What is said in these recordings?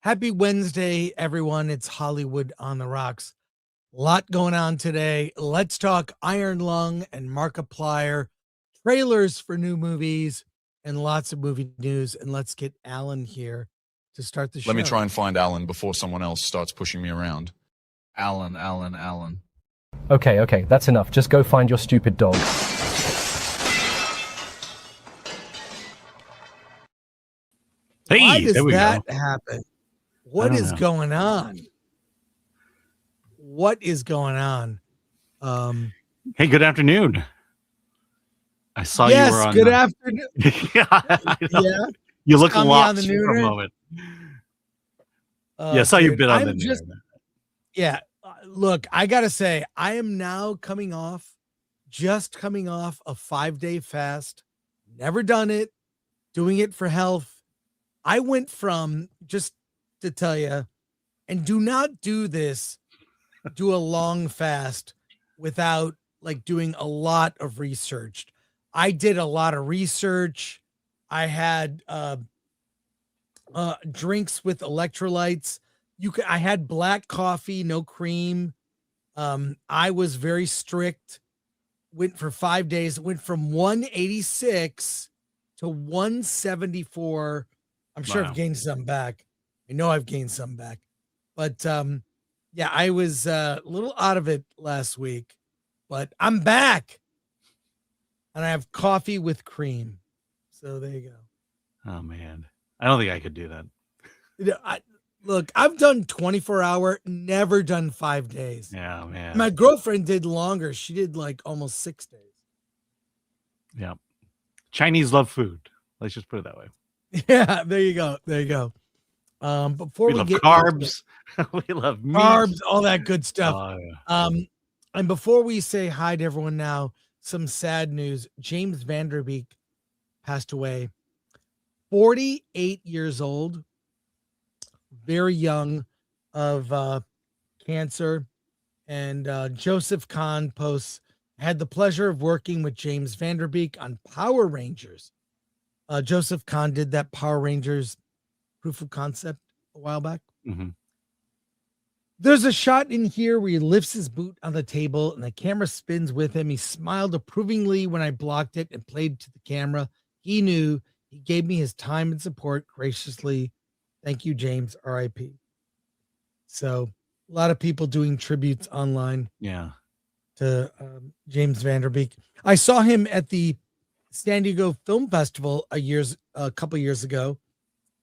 Happy Wednesday, everyone. It's Hollywood on the Rocks. A lot going on today. Let's talk Iron Lung and Markiplier, trailers for new movies, and lots of movie news. And let's get Alan here to start the show. Let me try and find Alan before someone else starts pushing me around. Alan. Okay, that's enough. Just go find your stupid dog. Why does that happen? What is going on? What is going on? Hey, good afternoon. I saw you were on. Good afternoon. Yeah. You look lost for a moment. I saw you bit on the news. Yeah. Look, I got to say, I am now coming off a 5-day fast. Never done it. Doing it for health. I went from, just to tell you, and do not do this, do a long fast without like doing a lot of research. I did a lot of research. I had drinks with electrolytes. I had black coffee, no cream. I was very strict. Went for 5 days. Went from 186 to 174. I'm sure I've gained some back. I know I've gained some back. But yeah, I was a little out of it last week, but I'm back. And I have coffee with cream. So there you go. Oh, man. I don't think I could do that. Look, I've done 24-hour, never done 5 days. Yeah, man. My girlfriend did longer. She did like almost 6 days. Yeah. Chinese love food. Let's just put it that way. Yeah, there you go. Before we love get carbs, we love meat. Carbs, all that good stuff. Oh, yeah. And before we say hi to everyone now, some sad news. James Van Der Beek passed away. 48 years old, very young, of cancer. And Joseph Kahn posts, had the pleasure of working with James Van Der Beek on Power Rangers. Joseph Kahn did that Power Rangers proof of concept a while back. Mm-hmm. There's a shot in here where he lifts his boot on the table and the camera spins with him. He smiled approvingly when I blocked it and played to the camera. He knew he gave me his time and support graciously. Thank you, James. R.I.P. So a lot of people doing tributes online. Yeah. To James Van Der Beek. I saw him at the San Diego Film Festival a couple years ago,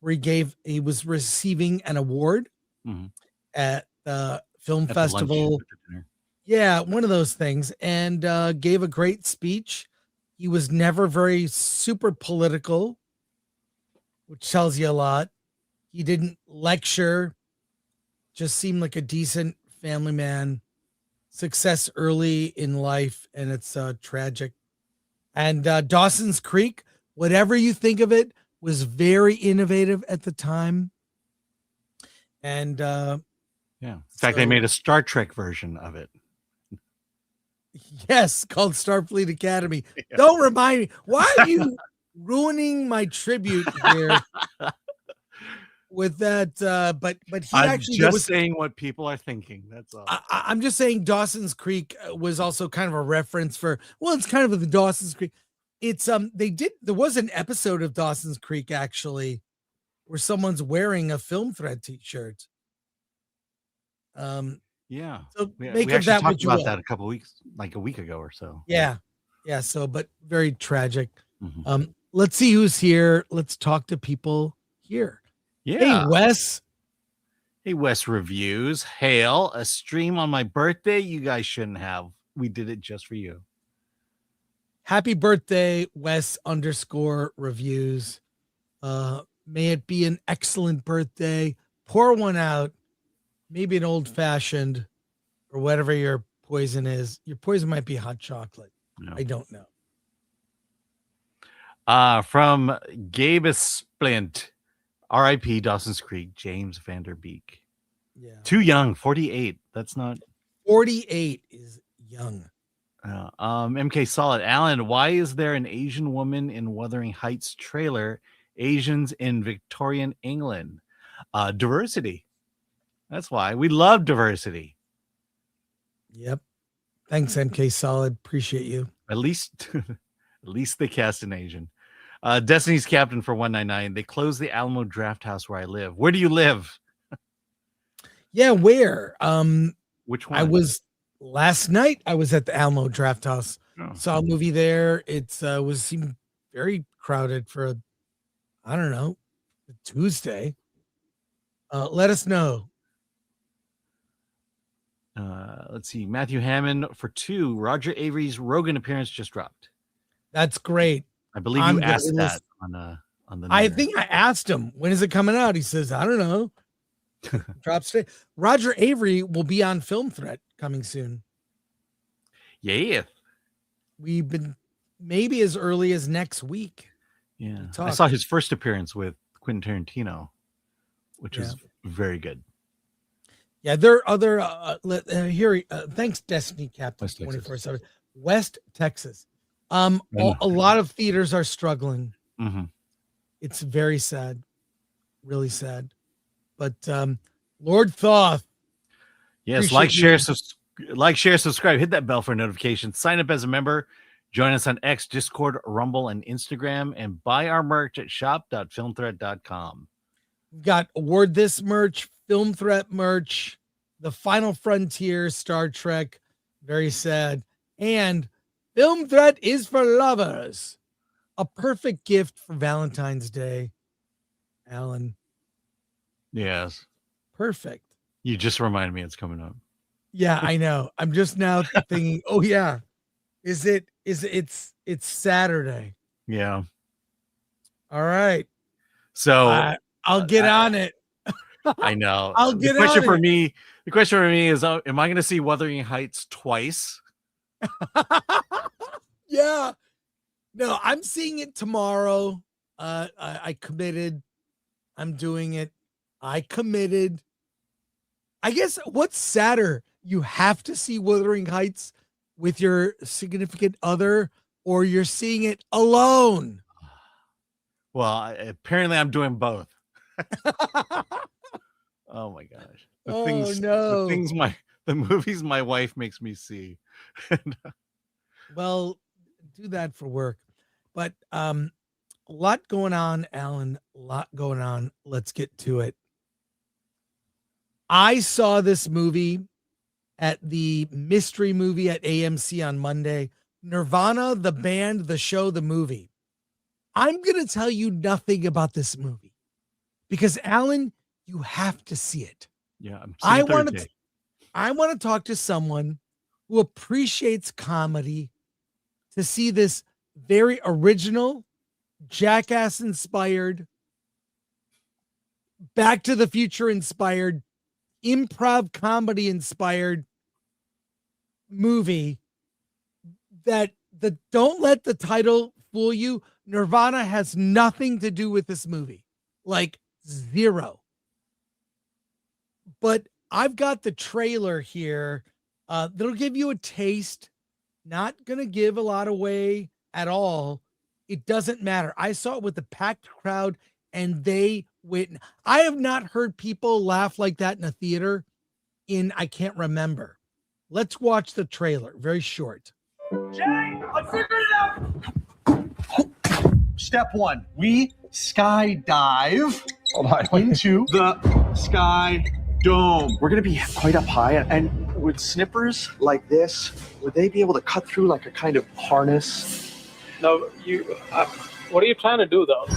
where he was receiving an award at the film festival. Yeah, one of those things, and gave a great speech. He was never very super political, which tells you a lot. He didn't lecture, just seemed like a decent family man. Success early in life, and it's tragic. And Dawson's Creek, whatever you think of it, was very innovative at the time. And yeah, in fact, they made a Star Trek version of it. Yes, called Starfleet Academy. Yeah. Don't remind me. Why are you ruining my tribute here? With that, but he I'm just saying what people are thinking. That's all. I'm just saying Dawson's Creek was also kind of a reference for. Well, it's kind of the Dawson's Creek. It's there was an episode of Dawson's Creek actually, where someone's wearing a Film Thread T-shirt. Yeah. So we make of that what you about will. that a week ago or so. Yeah. So, but very tragic. Mm-hmm. Let's see who's here. Let's talk to people here. Yeah. Hey, Wes. Hey, Wes Reviews. Hail, a stream on my birthday you guys shouldn't have. We did it just for you. Happy birthday, Wes_reviews. May it be an excellent birthday. Pour one out. Maybe an old-fashioned or whatever your poison is. Your poison might be hot chocolate. No. I don't know. From Gabe Splint. R.I.P. Dawson's Creek, James Van Der Beek. Yeah. Too young, 48. That's not. 48 is young. MK Solid. Alan, why is there an Asian woman in Wuthering Heights trailer? Asians in Victorian England. Diversity. That's why we love diversity. Yep. Thanks, MK Solid. Appreciate you. At least they cast an Asian. Destiny's Captain for 199. They closed the Alamo Draft House where I live. Where do you live? Yeah, where? Which one? Last night I was at the Alamo Draft House. Oh. Saw a movie there. It seemed very crowded for I don't know, Tuesday. Let us know. Let's see. Matthew Hammond for 2. Roger Avery's Rogan appearance just dropped. That's great. I believe you asked that on the. I think I asked him, when is it coming out? He says, I don't know. Drops today. Roger Avery will be on Film Threat coming soon. Yeah. We've been maybe as early as next week. Yeah. I saw his first appearance with Quentin Tarantino, which was very good. Yeah, there are other thanks Destiny Captain West 24/7. West Texas. A lot of theaters are struggling. Mm-hmm. It's very sad. Really sad. But Lord Thoth. Yes, like, share, subscribe, hit that bell for notifications, sign up as a member, join us on X, Discord, Rumble, and Instagram, and buy our merch at shop.filmthreat.com. We've got Award This merch, Film Threat merch, The Final Frontier, Star Trek, very sad, and Film Threat is for lovers. A perfect gift for Valentine's Day. Alan. Yes. Perfect. You just reminded me it's coming up. Yeah, I know. I'm just now thinking, oh yeah. It's Saturday. Yeah. All right. So I'll get on it. I know. I'll get the question on for it. me. The question for me is, am I going to see Wuthering Heights twice? Yeah. No, I'm seeing it tomorrow. I committed. I'm doing it. I committed. I guess what's sadder, you have to see Wuthering Heights with your significant other, or you're seeing it alone. Well, apparently I'm doing both. Oh my gosh. The movies my wife makes me see. Well, do that for work. But a lot going on, Alan. A lot going on. Let's get to it. I saw this movie at the mystery movie at AMC on Monday. Nirvana, the band, the show, the movie. I'm going to tell you nothing about this movie because, Alan, you have to see it. Yeah, I want to talk to someone who appreciates comedy to see this very original, Jackass inspired, Back to the Future inspired, improv comedy inspired movie that don't let the title fool you. Nirvana has nothing to do with this movie, like zero. But I've got the trailer here that'll give you a taste. Not gonna give a lot away at all. It doesn't matter. I saw it with a packed crowd and they went. I have not heard people laugh like that in a theater I can't remember. Let's watch the trailer. Very short. Jay, I figured it out. Step 1, we skydive into the sky dome. We're going to be quite up high, and with snippers like this, would they be able to cut through like a kind of harness? No, what are you trying to do, though?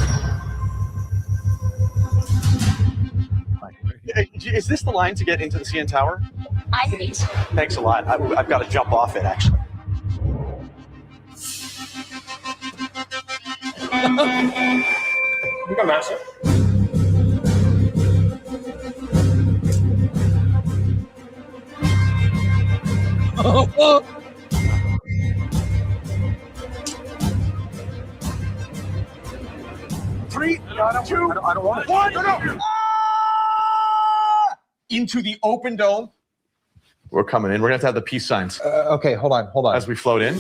Is this the line to get into the CN Tower? I think so. Thanks a lot. I've got to jump off it, actually. You can master. Oh. 3, 2, I don't want it. 1, no. Into the open dome. We're coming in. We're going to have the peace signs Okay, hold on. as we float in.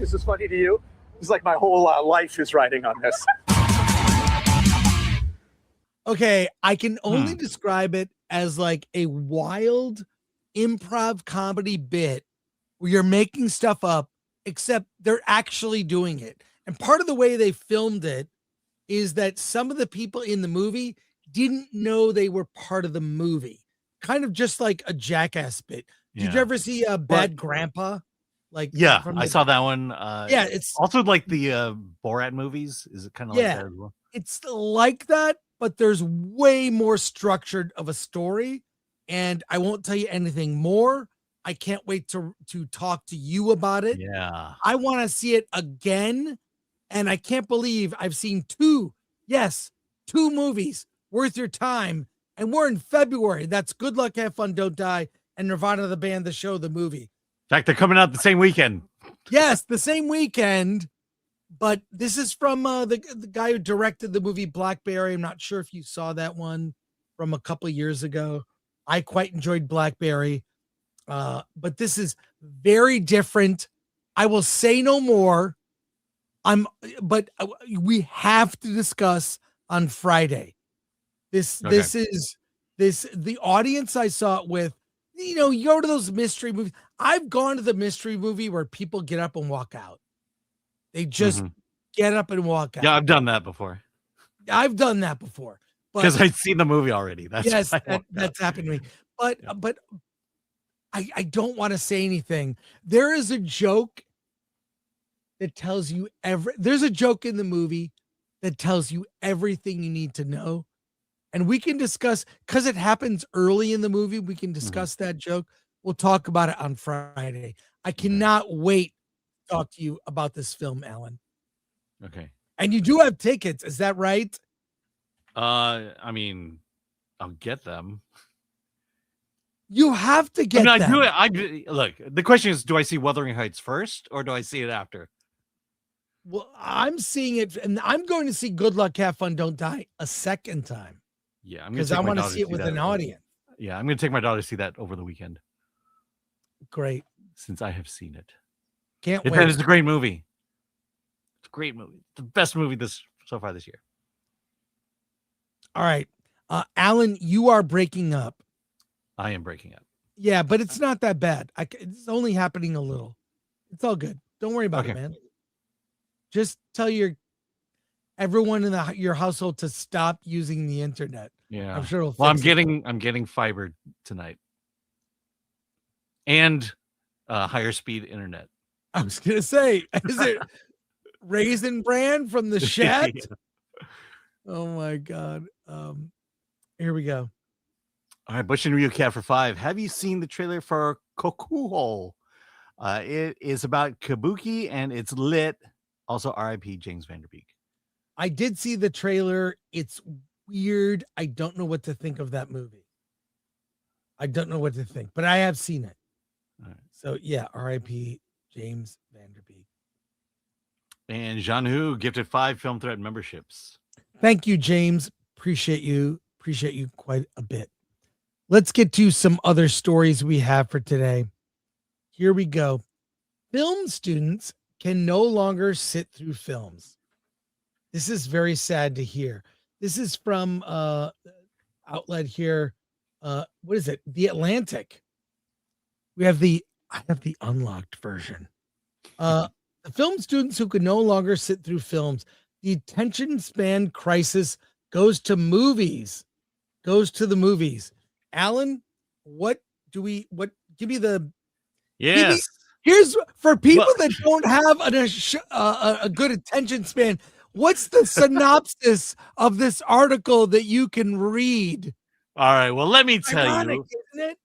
this is funny to you. It's like my whole life is riding on this. Okay, I can only describe it as like a wild improv comedy bit where you're making stuff up, except they're actually doing it. And part of the way they filmed it is that some of the people in the movie didn't know they were part of the movie. Kind of just like a Jackass bit. Did you ever see Bad Grandpa? Like, yeah, from I saw that one. Yeah, it's also like the Borat movies. Is it kind of like that as well? It's like that, but there's way more structured of a story. And I won't tell you anything more. I can't wait to talk to you about it. Yeah. I want to see it again. And I can't believe I've seen two movies worth your time. And we're in February. That's Good Luck, Have Fun, Don't Die, and Nirvana, the band, the show, the movie. In fact, they're coming out the same weekend. Yes, the same weekend. But this is from the guy who directed the movie Blackberry. I'm not sure if you saw that one from a couple of years ago. I quite enjoyed Blackberry. But this is very different. I will say no more. But we have to discuss on Friday. This is the audience I saw it with. You know, you go to those mystery movies. I've gone to the mystery movie where people get up and walk out. They just get up and walk out. Yeah, I've done that before. I've done that before. Because I'd seen the movie already. That's that's happened to me. But I don't want to say anything. There is a joke that tells you there's a joke in the movie that tells you everything you need to know. And we can discuss, because it happens early in the movie, we can discuss that joke. We'll talk about it on Friday. I cannot wait to talk to you about this film, Alan. Okay. And you do have tickets, is that right? I mean, I'll get them. You have to get them. Look, the question is, do I see Wuthering Heights first or do I see it after? Well, I'm seeing it, and I'm going to see Good Luck, Have Fun, Don't Die a second time. Yeah, because I want to see it with an audience. Yeah, I'm going to take my daughter to see that over the weekend. Great. Since I have seen it. Can't wait. It's a great movie. It's a great movie. The best movie so far this year. All right. Alan, you are breaking up. I am breaking up. Yeah, but it's not that bad. It's only happening a little. It's all good. Don't worry about it, man. Just tell everyone in your household to stop using the internet. Yeah, I'm sure it'll I'm getting fiber tonight, and higher speed internet. I was gonna say, is it Raisin Bran from the Shed? Oh my god. Here we go. All right, Bush and Ryu Cat for 5. Have you seen the trailer for Kokuho? It is about Kabuki and it's lit. Also, R.I.P. James Vanderbeek. I did see the trailer. It's weird. I don't know what to think of that movie. I don't know what to think, but I have seen it. All right. So yeah, R.I.P. James Vanderbeek. And Jean-Hu gifted 5 Film Thread memberships. Thank you, James. Appreciate you. Appreciate you quite a bit. Let's get to some other stories we have for today. Here we go. Film students can no longer sit through films. This is very sad to hear. This is from outlet here. What is it? The Atlantic. I have the unlocked version. The film students who can no longer sit through films. The attention span crisis goes to movies. Goes to the movies. Alan, give me the here's for people that don't have a good attention span. What's the synopsis of this article that you can read? All right, well, let me tell you. Isn't it?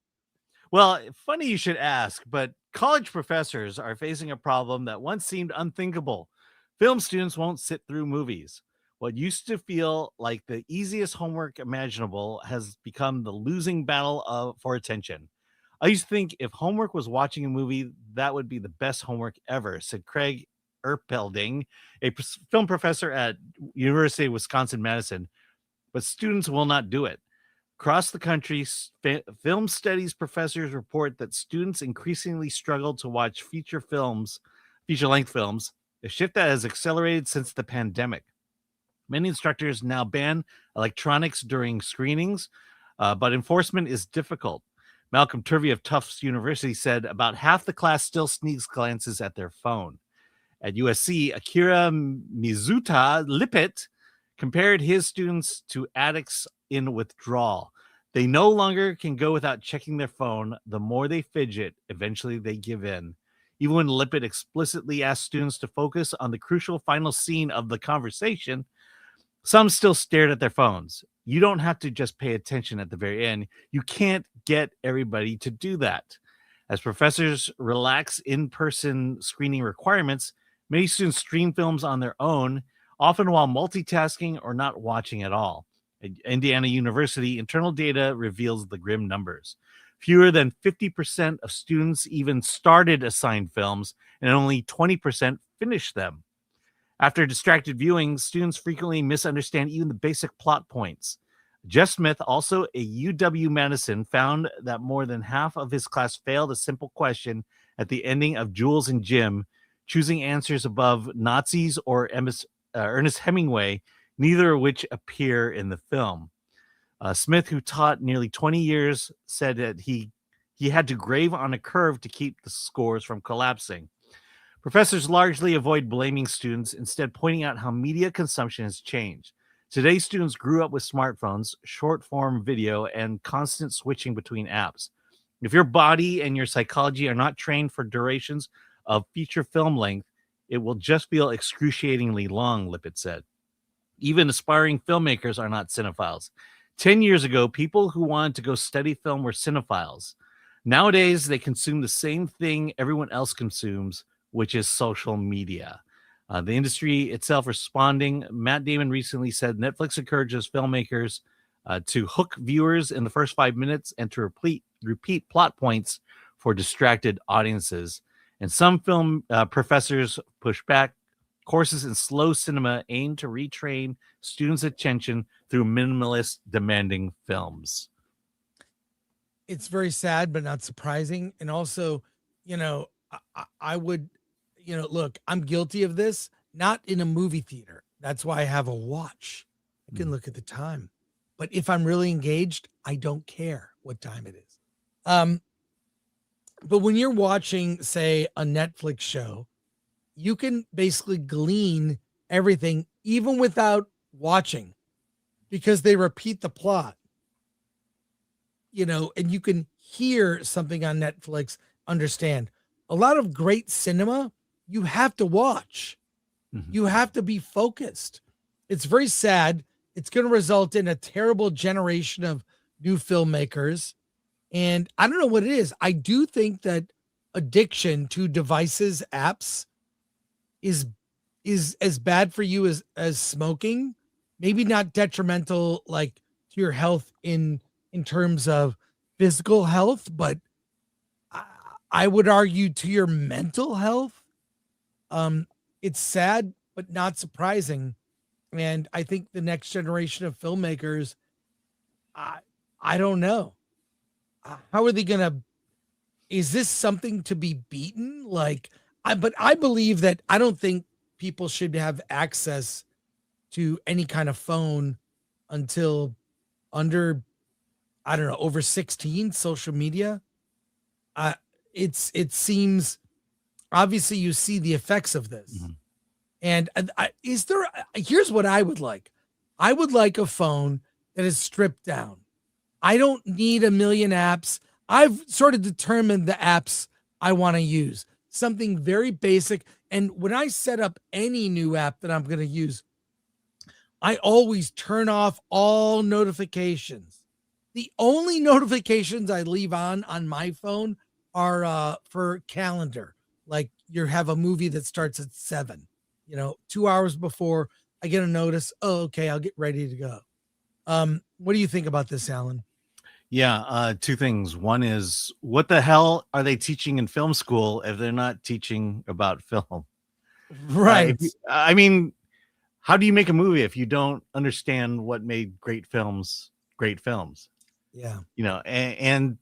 Well, funny you should ask, but college professors are facing a problem that once seemed unthinkable. Film students won't sit through movies. What used to feel like the easiest homework imaginable has become the losing battle for attention. I used to think if homework was watching a movie, that would be the best homework ever, said Craig Erpelding, a film professor at University of Wisconsin-Madison. But students will not do it. Across the country, film studies professors report that students increasingly struggle to watch feature feature-length films, a shift that has accelerated since the pandemic. Many instructors now ban electronics during screenings, but enforcement is difficult. Malcolm Turvey of Tufts University said about half the class still sneaks glances at their phone. At USC, Akira Mizuta Lippitt compared his students to addicts in withdrawal. They no longer can go without checking their phone. The more they fidget, eventually they give in. Even when Lippitt explicitly asked students to focus on the crucial final scene of the conversation, some still stared at their phones. You don't have to just pay attention at the very end. You can't get everybody to do that. As professors relax in-person screening requirements, many students stream films on their own, often while multitasking or not watching at all. At Indiana University, internal data reveals the grim numbers. Fewer than 50% of students even started assigned films, and only 20% finished them. After distracted viewing, students frequently misunderstand even the basic plot points. Jeff Smith, also a UW-Madison, found that more than half of his class failed a simple question at the ending of Jules and Jim, choosing answers above Nazis or Ernest Hemingway, neither of which appear in the film. Smith, who taught nearly 20 years, said that he had to grave on a curve to keep the scores from collapsing. Professors largely avoid blaming students, instead pointing out how media consumption has changed. Today, students grew up with smartphones, short-form video, and constant switching between apps. If your body and your psychology are not trained for durations of feature film length, it will just feel excruciatingly long, Lippitt said. Even aspiring filmmakers are not cinephiles. 10 years ago, people who wanted to go study film were cinephiles. Nowadays, they consume the same thing everyone else consumes, which is social media. The industry itself responding. Matt Damon recently said Netflix encourages filmmakers to hook viewers in the first 5 minutes and to repeat plot points for distracted audiences. And some film professors push back. Courses in slow cinema aim to retrain students' attention through minimalist, demanding films. It's very sad, but not surprising. And also, I would, look, I'm guilty of this, not in a movie theater. That's why I have a watch. I can look at the time. But if I'm really engaged, I don't care what time it is. But when you're watching, say, a Netflix show, you can basically glean everything even without watching because they repeat the plot, and you can hear something on Netflix, understand. A lot of great cinema, you have to watch. Mm-hmm. You have to be focused. It's very sad. It's going to result in a terrible generation of new filmmakers. And I don't know what it is. I do think that addiction to devices, apps, is as bad for you as smoking. Maybe not detrimental like to your health in terms of physical health, but I would argue to your mental health. It's sad, but not surprising. And I think the next generation of filmmakers, I don't know. How are they going to, is this something to be beaten? But I believe that I don't think people should have access to any kind of phone until under, I don't know, over 16, social media. It seems, obviously you see the effects of this. Mm-hmm. And here's what I would like. I would like a phone that is stripped down. I don't need a million apps. I've sort of determined the apps I want to use. Something very basic. And when I set up any new app that I'm going to use, I always turn off all notifications. The only notifications I leave on my phone are for calendar. Like you have a movie that starts at 7, 2 hours before I get a notice. Oh, okay. I'll get ready to go. What do you think about this, Alan? Yeah. Two things. One is, what the hell are they teaching in film school if they're not teaching about film? Right. I mean, how do you make a movie if you don't understand what made great films great films? Yeah. And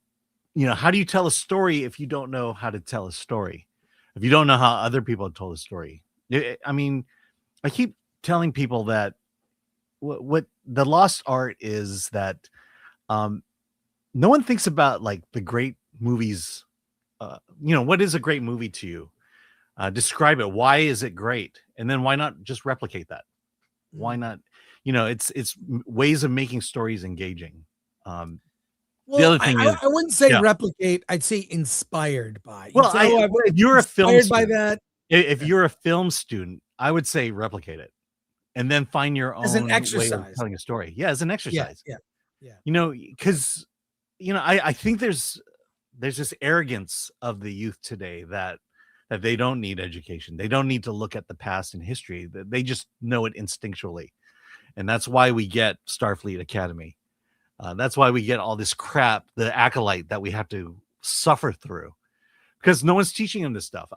how do you tell a story if you don't know how to tell a story? if you don't know how other people have told the story. I mean, I keep telling people that what the lost art is that no one thinks about like the great movies. What is a great movie to you? Describe it. Why is it great? And then why not just replicate that? Why not? It's ways of making stories engaging. The other thing I wouldn't say replicate. I'd say inspired by. Well, if you're a film student, by that. If you're a film student, I would say replicate it, and then find your own as an exercise way of telling a story. Yeah, as an exercise. Yeah. Because I think there's this arrogance of the youth today that they don't need education. They don't need to look at the past and history. They just know it instinctually, and that's why we get Starfleet Academy. That's why we get all this crap, the acolyte that we have to suffer through, because no one's teaching them this stuff.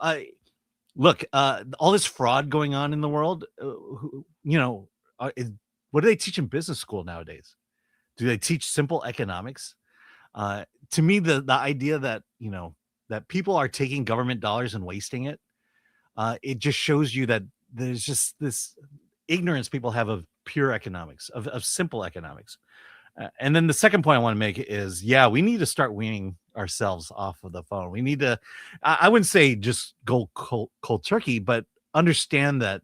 Look, all this fraud going on in the world. What do they teach in business school nowadays? Do they teach simple economics? To me, the idea that that people are taking government dollars and wasting it, it just shows you that there's just this ignorance people have of pure economics, of simple economics. And then the second point I want to make is, we need to start weaning ourselves off of the phone. We need to, I wouldn't say just go cold turkey, but understand that,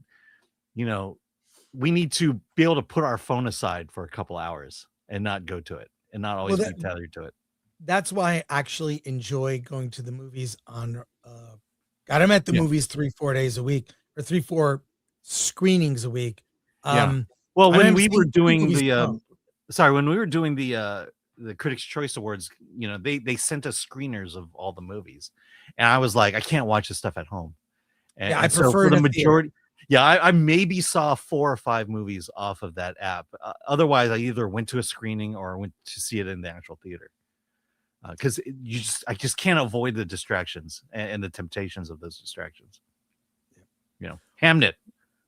we need to be able to put our phone aside for a couple hours and not go to it and not always be tethered to it. That's why I actually enjoy going to the movies on, I'm at the movies 3-4 days a week, or 3-4 screenings a week. Well, when we were doing the Critics' Choice Awards, they sent us screeners of all the movies, and I was like, I can't watch this stuff at home. And, I prefer for the majority. I maybe saw 4 or 5 movies off of that app. Otherwise, I either went to a screening or went to see it in the actual theater. Because I just can't avoid the distractions and the temptations of those distractions. Hamnet.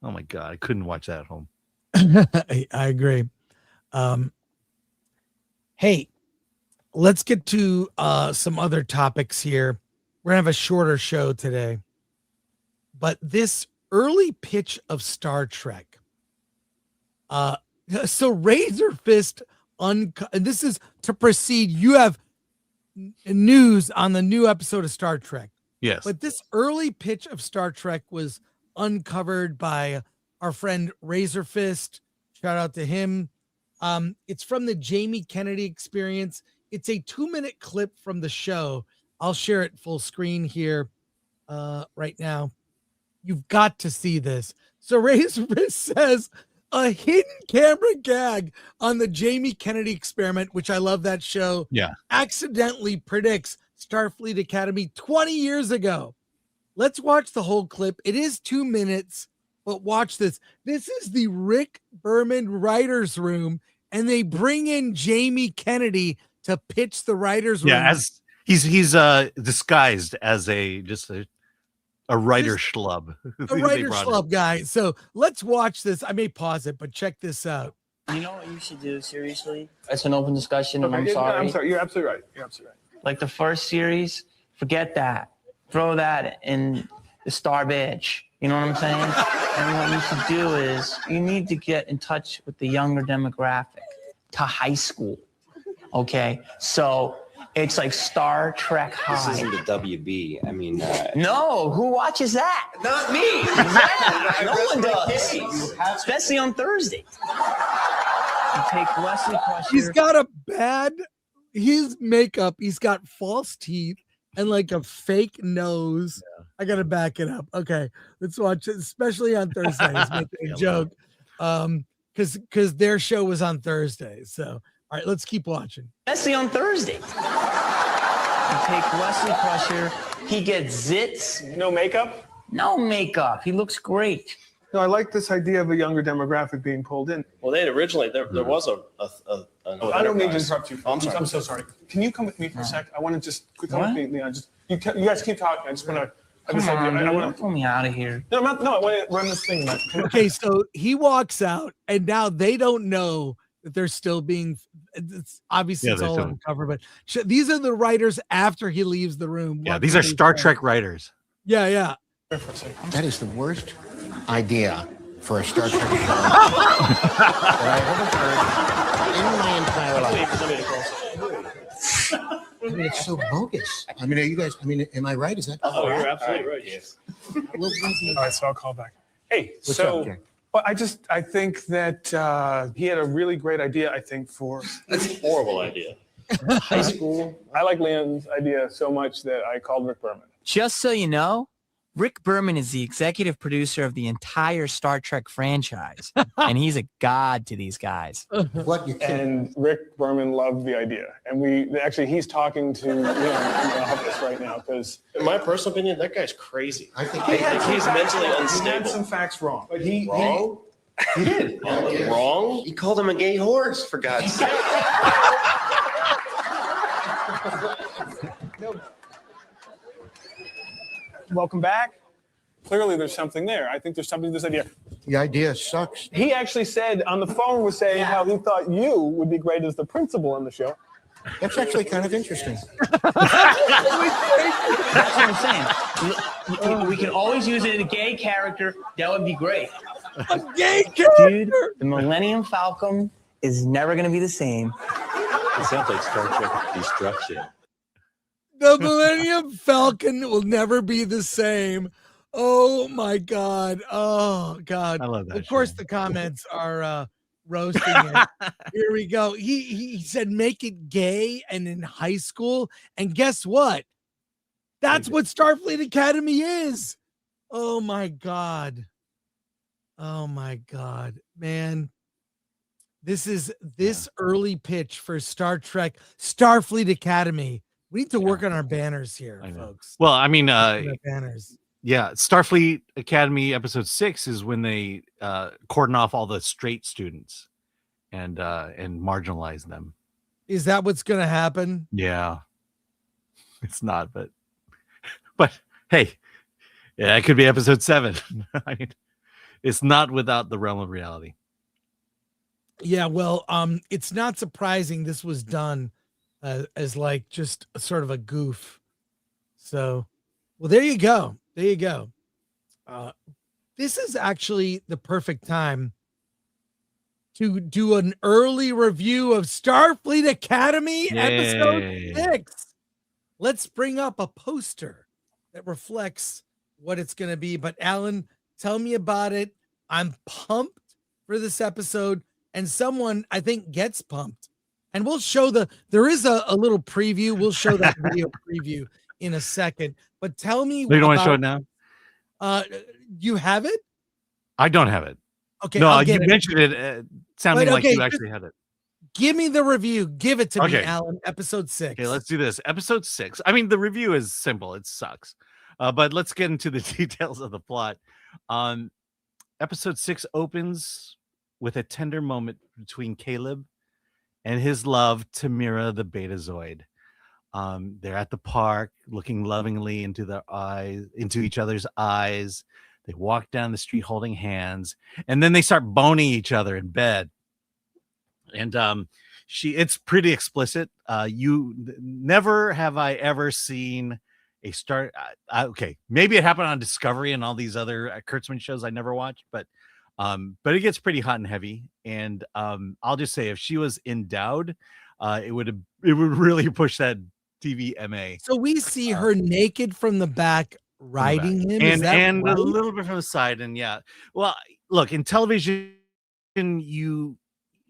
Oh my God, I couldn't watch that at home. I agree. Hey, let's get to some other topics here. We're gonna have a shorter show today, but this early pitch of Star Trek. So Razor Fist and this is to proceed. You have news on the new episode of Star Trek. Yes. But this early pitch of Star Trek was uncovered by our friend Razor Fist. Shout out to him. It's from the Jamie Kennedy Experience. It's a 2-minute clip from the show. I'll share it full screen here right now. You've got to see this. So Razor Fist says a hidden camera gag on the Jamie Kennedy Experiment, which I love that show. Yeah. Accidentally predicts Starfleet Academy 20 years ago. Let's watch the whole clip. It is 2 minutes, but watch this. This is the Rick Berman writer's room, and they bring in Jamie Kennedy to pitch the writer's room. Yeah, as he's disguised as a writer schlub. A writer schlub guy. So let's watch this. I may pause it, but check this out. You know what you should do, seriously? It's an open discussion, and I'm I'm sorry. sorry. You're absolutely right. Like the first series, forget that. Throw that in the Star Bitch. You know what I'm saying? And what you should do is you need to get in touch with the younger demographic to high school. Okay? So it's like Star Trek High. This isn't the WB. I mean, no, who watches that? not me. Exactly. No one does. Especially on Thursday. You take Wesley Crusher. He's got his makeup, he's got false teeth and like a fake nose. Yeah. I gotta back it up. Okay, let's watch it, especially on Thursday. He's making a joke. Because their show was on Thursday. So all right, let's keep watching. Especially on Thursday. You take Wesley Crusher, he gets zits. No makeup? No makeup. He looks great. No, I like this idea of a younger demographic being pulled in. well, they originally there was an I don't mean to interrupt you. Oh, I'm sorry. I'm so sorry. Can you come with me for a sec? I want to just quickly come with me, Leon. You guys keep talking. I just want to. Come on, dude, pull me out of here. No, I want to run this thing. Okay, so he walks out, and now they don't know that they're still being. It's obviously it's all uncovered, but these are the writers after he leaves the room. Yeah, these are Star Trek writers. Yeah. That is the worst idea for a Star Trek show that I've ever heard in my entire life. I mean, it's so bogus. I mean, are you guys? I mean, am I right? Is that? Oh, you're absolutely right. Yes. All right, so I'll call back. Hey, What's so up, Jay? well, I think that he had a really great idea. I think for That's a horrible idea. High school. I like Leon's idea so much that I called Rick Berman. Just so you know, Rick Berman is the executive producer of the entire Star Trek franchise, and he's a god to these guys. What you kidding? And Rick Berman loved the idea, and he's talking to Leon in the office right now because In my personal opinion, that guy's crazy. I think I think he's mentally he had unstable. some facts wrong, but Wrong? he did. Wrong? He called him a gay horse, for God's sake. Welcome back. Clearly, there's something there. I think there's something to this idea. The idea sucks. He actually said on the phone was saying how he thought you would be great as the principal on the show. That's actually kind of interesting. That's what I'm saying. We can always use it in a gay character. That would be great. A gay character. Dude, the Millennium Falcon is never going to be the same. It sounds like Star Trek Destruction. The Millennium Falcon will never be the same. Oh my God. Oh God. I love that Of course, show. the comments are roasting it. Here we go. He said make it gay and in high school. And guess what? That's what Starfleet Academy is. Oh my God. Oh my God, man. This early pitch for Star Trek Starfleet Academy. We need to work on our banners here, folks. Well, I mean, Our banners. yeah, Starfleet Academy episode 6 is when they cordon off all the straight students and marginalize them. Is that what's going to happen? Yeah, it's not, but hey, yeah, it could be episode 7. I mean, it's not without the realm of reality. Yeah, well, it's not surprising this was done as like just a sort of a goof. So, well, there you go. There you go. This is actually the perfect time to do an early review of Starfleet Academy episode Yay. 6. Let's bring up a poster that reflects what it's going to be. But Alan, tell me about it. I'm pumped for this episode, and someone I think gets pumped. And we'll show there is a little preview. We'll show that video preview in a second. But tell me, You don't want to show it now? You have it? I don't have it. Okay. No, I'll you get it. mentioned it sounding But, like okay, you actually had it. Give me the review. Give it to me, Okay. Alan. Episode 6. Okay, let's do this. Episode 6. I mean, the review is simple. It sucks. But let's get into the details of the plot. Episode 6 opens with a tender moment between Caleb and his love, Tamira, the Betazoid. They're at the park, looking lovingly into each other's eyes. They walk down the street holding hands, and then they start boning each other in bed. And it's pretty explicit. Never have I ever seen a okay, maybe it happened on Discovery and all these other Kurtzman shows I never watched, but it gets pretty hot and heavy. And I'll just say, if she was endowed, it would really push that TV MA. So we see her naked from the back riding him, and is that and right? a little bit from the side. And yeah, well, look, in television,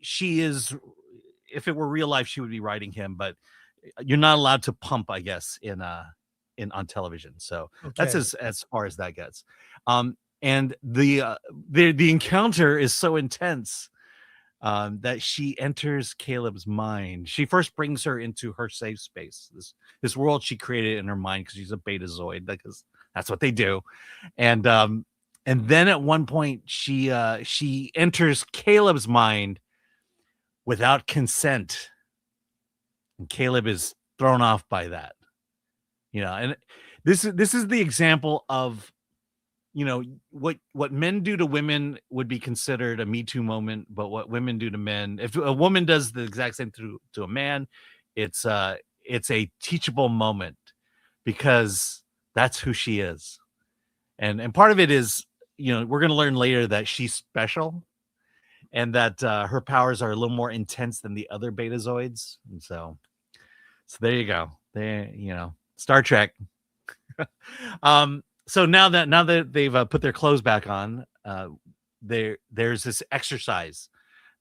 she is, if it were real life, she would be riding him, but you're not allowed to pump, I guess, on television. So that's as far as that gets. And the encounter is so intense that she enters Caleb's mind. She first brings her into her safe space, this world she created in her mind, because she's a Betazoid, because that's what they do. And then at one point she enters Caleb's mind without consent, and Caleb is thrown off by that. And this is the example of, what men do to women would be considered a Me Too moment, but what women do to men, if a woman does the exact same to a man, it's a teachable moment, because that's who she is. And part of it is, we're going to learn later that she's special, and that her powers are a little more intense than the other Betazoids. And so there you go. Star Trek. So now that they've put their clothes back on, there's this exercise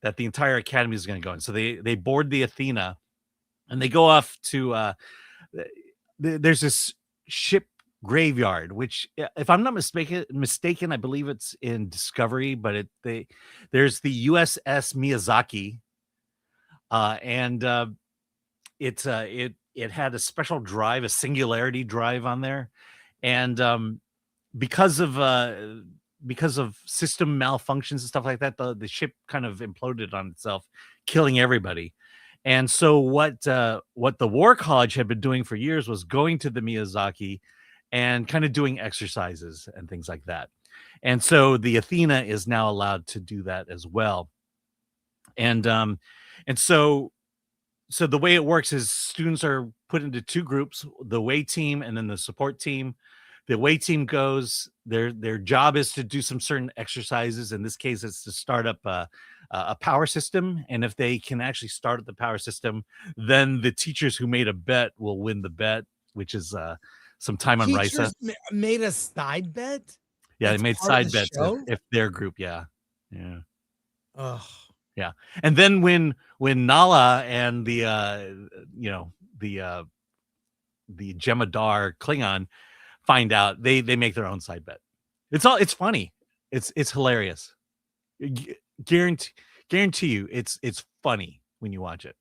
that the entire academy is going to go in. So they board the Athena, and they go off to there's this ship graveyard, which, if I'm not mistaken, I believe it's in Discovery, but there's the USS Miyazaki, and it had a special drive, a singularity drive on there, and because of system malfunctions and stuff like that, the ship kind of imploded on itself, killing everybody. And so what the War College had been doing for years was going to the Miyazaki and kind of doing exercises and things like that. And so the Athena is now allowed to do that as well. And so the way it works is students are put into two groups, the away team and then the support team. The away team goes, their job is to do some certain exercises. In this case, it's to start up a power system. And if they can actually start up the power system, then the teachers who made a bet will win the bet, which is some time on Risa. Made a side bet? Yeah, they made side bets if their group, yeah. Oh. Yeah. And then when Nala and the Jemadar Klingon find out, they make their own side bet. It's funny. It's hilarious. Guarantee you it's funny when you watch it.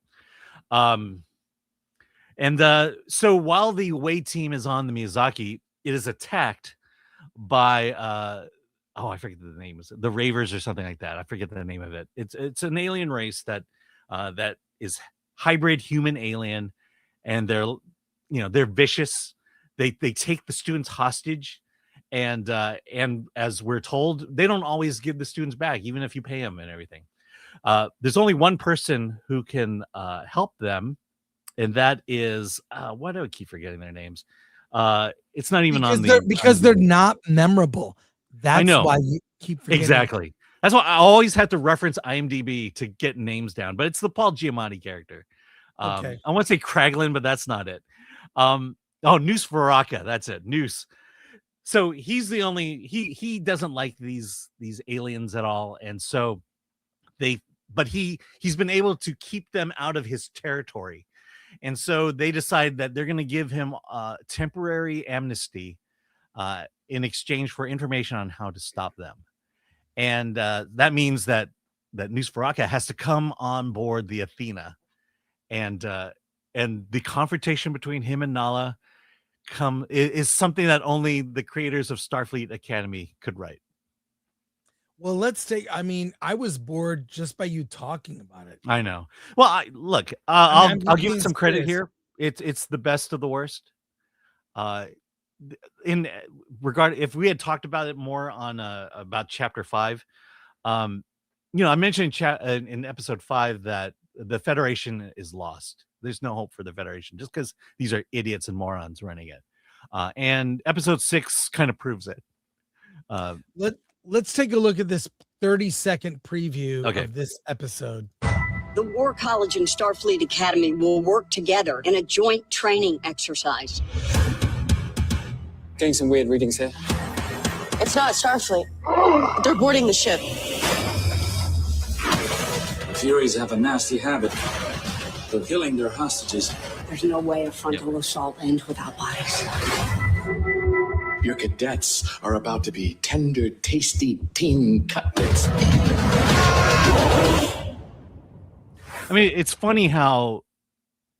So while the away team is on the Miyazaki, it is attacked by I forget the name, is the Ravers or something like that. I forget the name of it. It's an alien race that is hybrid human alien, and they're vicious. They take the students hostage, and as we're told, they don't always give the students back, even if you pay them and everything. There's only one person who can help them, and that is why do I keep forgetting their names? It's not even because they're not memorable. That's why you keep forgetting. Exactly. That's why I always have to reference IMDb to get names down. But it's the Paul Giamatti character. Okay. I want to say Kraglin, but that's not it. Noose Baraka. That's it. Noose. So he's the only he doesn't like these aliens at all, and so he's been able to keep them out of his territory, and so they decide that they're going to give him temporary amnesty in exchange for information on how to stop them. And that means that Noose Baraka has to come on board the Athena, and the confrontation between him and Nala is something that only the creators of Starfleet Academy could write. Well, I was bored just by you talking about it. I know. Well, I'll give it some credit here. It's the best of the worst. If we had talked about it more on about chapter 5, I mentioned in episode 5 that the Federation is lost. There's no hope for the Federation just because these are idiots and morons running it. And episode 6 kind of proves it. Let's take a look at this 30-second preview of this episode. The War College and Starfleet Academy will work together in a joint training exercise. Getting some weird readings here. It's not Starfleet. They're boarding the ship. The Furies have a nasty habit of killing their hostages. There's no way a frontal assault ends without bodies. Your cadets are about to be tender, tasty teen cutlets. I mean, it's funny how,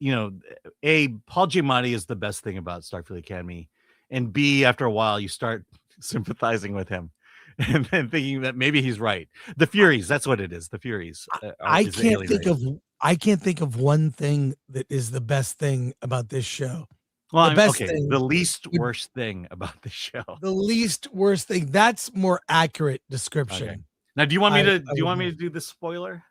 Paul Giamatti is the best thing about Starfleet Academy, and B, after a while, you start sympathizing with him and then thinking that maybe he's right. The Furies, that's what it is. The Furies. I can't think of one thing that is the best thing about this show. Well, the least worst thing about the show. The least worst thing. That's more accurate description. Okay. Now, do you want me to do the spoiler?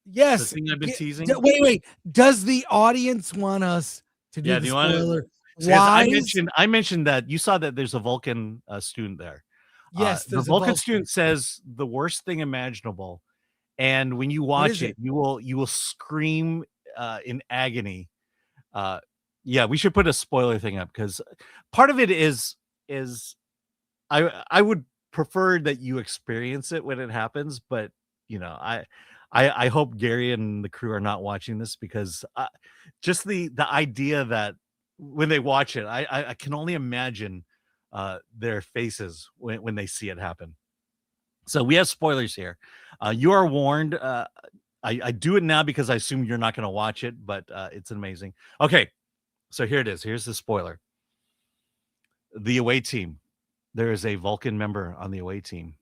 Yes. The thing I've been teasing. Wait. Does the audience want us to do the spoiler? wise. I mentioned that you saw that there's a Vulcan student there. Yes, the there's a Vulcan Vulcan. student says the worst thing imaginable, and when you watch it, you will scream in agony. Yeah, we should put a spoiler thing up because part of it is I would prefer that you experience it when it happens, but you know, I hope Gary and the crew are not watching this because just the idea that when they watch it, I can only imagine their faces when they see it happen. So we have spoilers here. You are warned. I do it now because I assume you're not going to watch it, but it's amazing. Okay, so here it is. Here's the spoiler. The away team. There is a Vulcan member on the away team.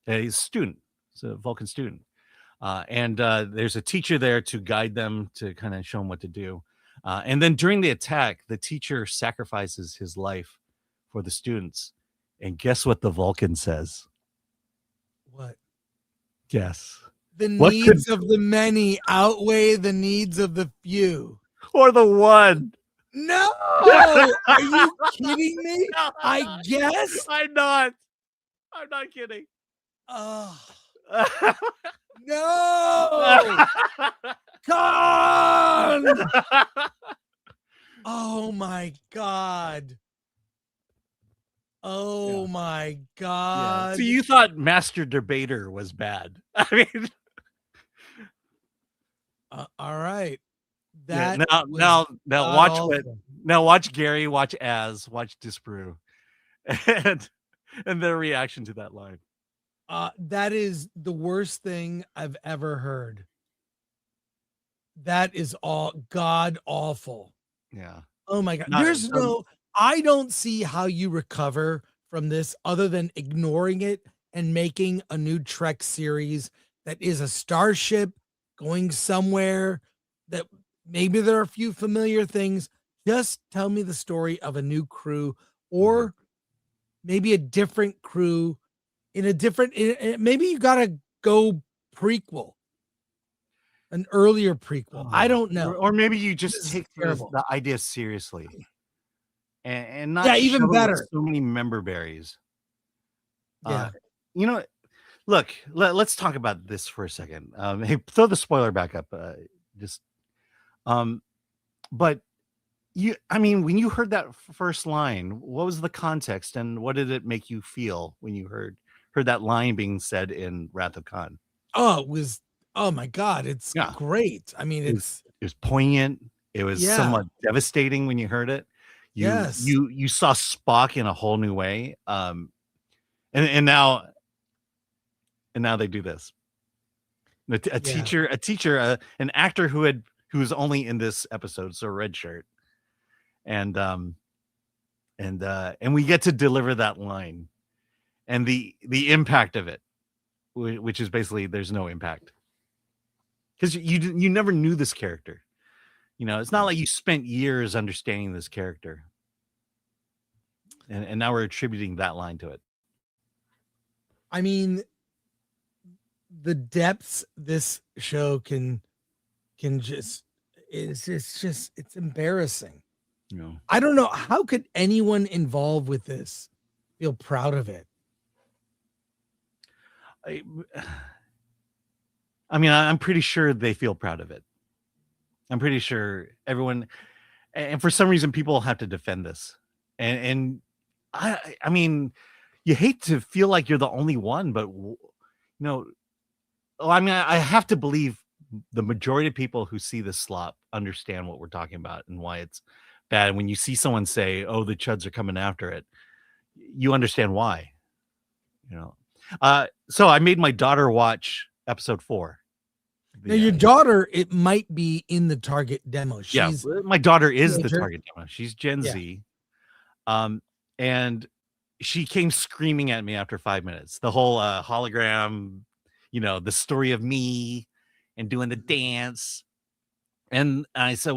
A student. It's a Vulcan student. And there's a teacher there to guide them, to kind of show them what to do. And then during the attack, the teacher sacrifices his life for the students. And guess what the Vulcan says? What? Guess. The needs of the many outweigh the needs of the few. Or the one. No! Are you kidding me? No. I guess. I'm not kidding. Oh. No! Con! Oh my God. Oh my God. So you thought Master Debater was bad. I mean, all right. Now watch what. Now watch Gary, watch Az, watch Disprove, and their reaction to that line. That is the worst thing I've ever heard. That is all god awful. Yeah. Oh my God. I don't see how you recover from this other than ignoring it and making a new Trek series that is a starship going somewhere that maybe there are a few familiar things. Just tell me the story of a new crew or maybe a different crew in a different, maybe you got to go prequel, an earlier prequel. I don't know. Or maybe you just take the idea seriously and not even shove it better. with so many member berries. Yeah. You know, look, let's talk about this for a second. Hey, throw the spoiler back up. But I mean, when you heard that first line, what was the context and what did it make you feel when you heard that line being said in Wrath of Khan? Oh, my God. It's great. I mean, it was poignant. It was somewhat devastating when you heard it. You saw Spock in a whole new way. And now they do this. A teacher, an actor who was only in this episode, so red shirt. And we get to deliver that line and the impact of it, which is basically there's no impact because you never knew this character. You know, it's not like you spent years understanding this character, and now we're attributing that line to it. I mean, the depths this show can just it's embarrassing. No. I don't know. How could anyone involved with this feel proud of it? I mean, I'm pretty sure they feel proud of it. I'm pretty sure everyone, and for some reason, people have to defend this. And I mean, you hate to feel like you're the only one, but I mean, I have to believe the majority of people who see this slop understand what we're talking about and why it's bad. And when you see someone say, "Oh, the chuds are coming after it," you understand why. So I made my daughter watch episode 4. Now, your daughter, it might be in the target demo. My daughter is the target demo. She's Gen Z. And she came screaming at me after 5 minutes. The whole hologram, the story of me and doing the dance. And I said,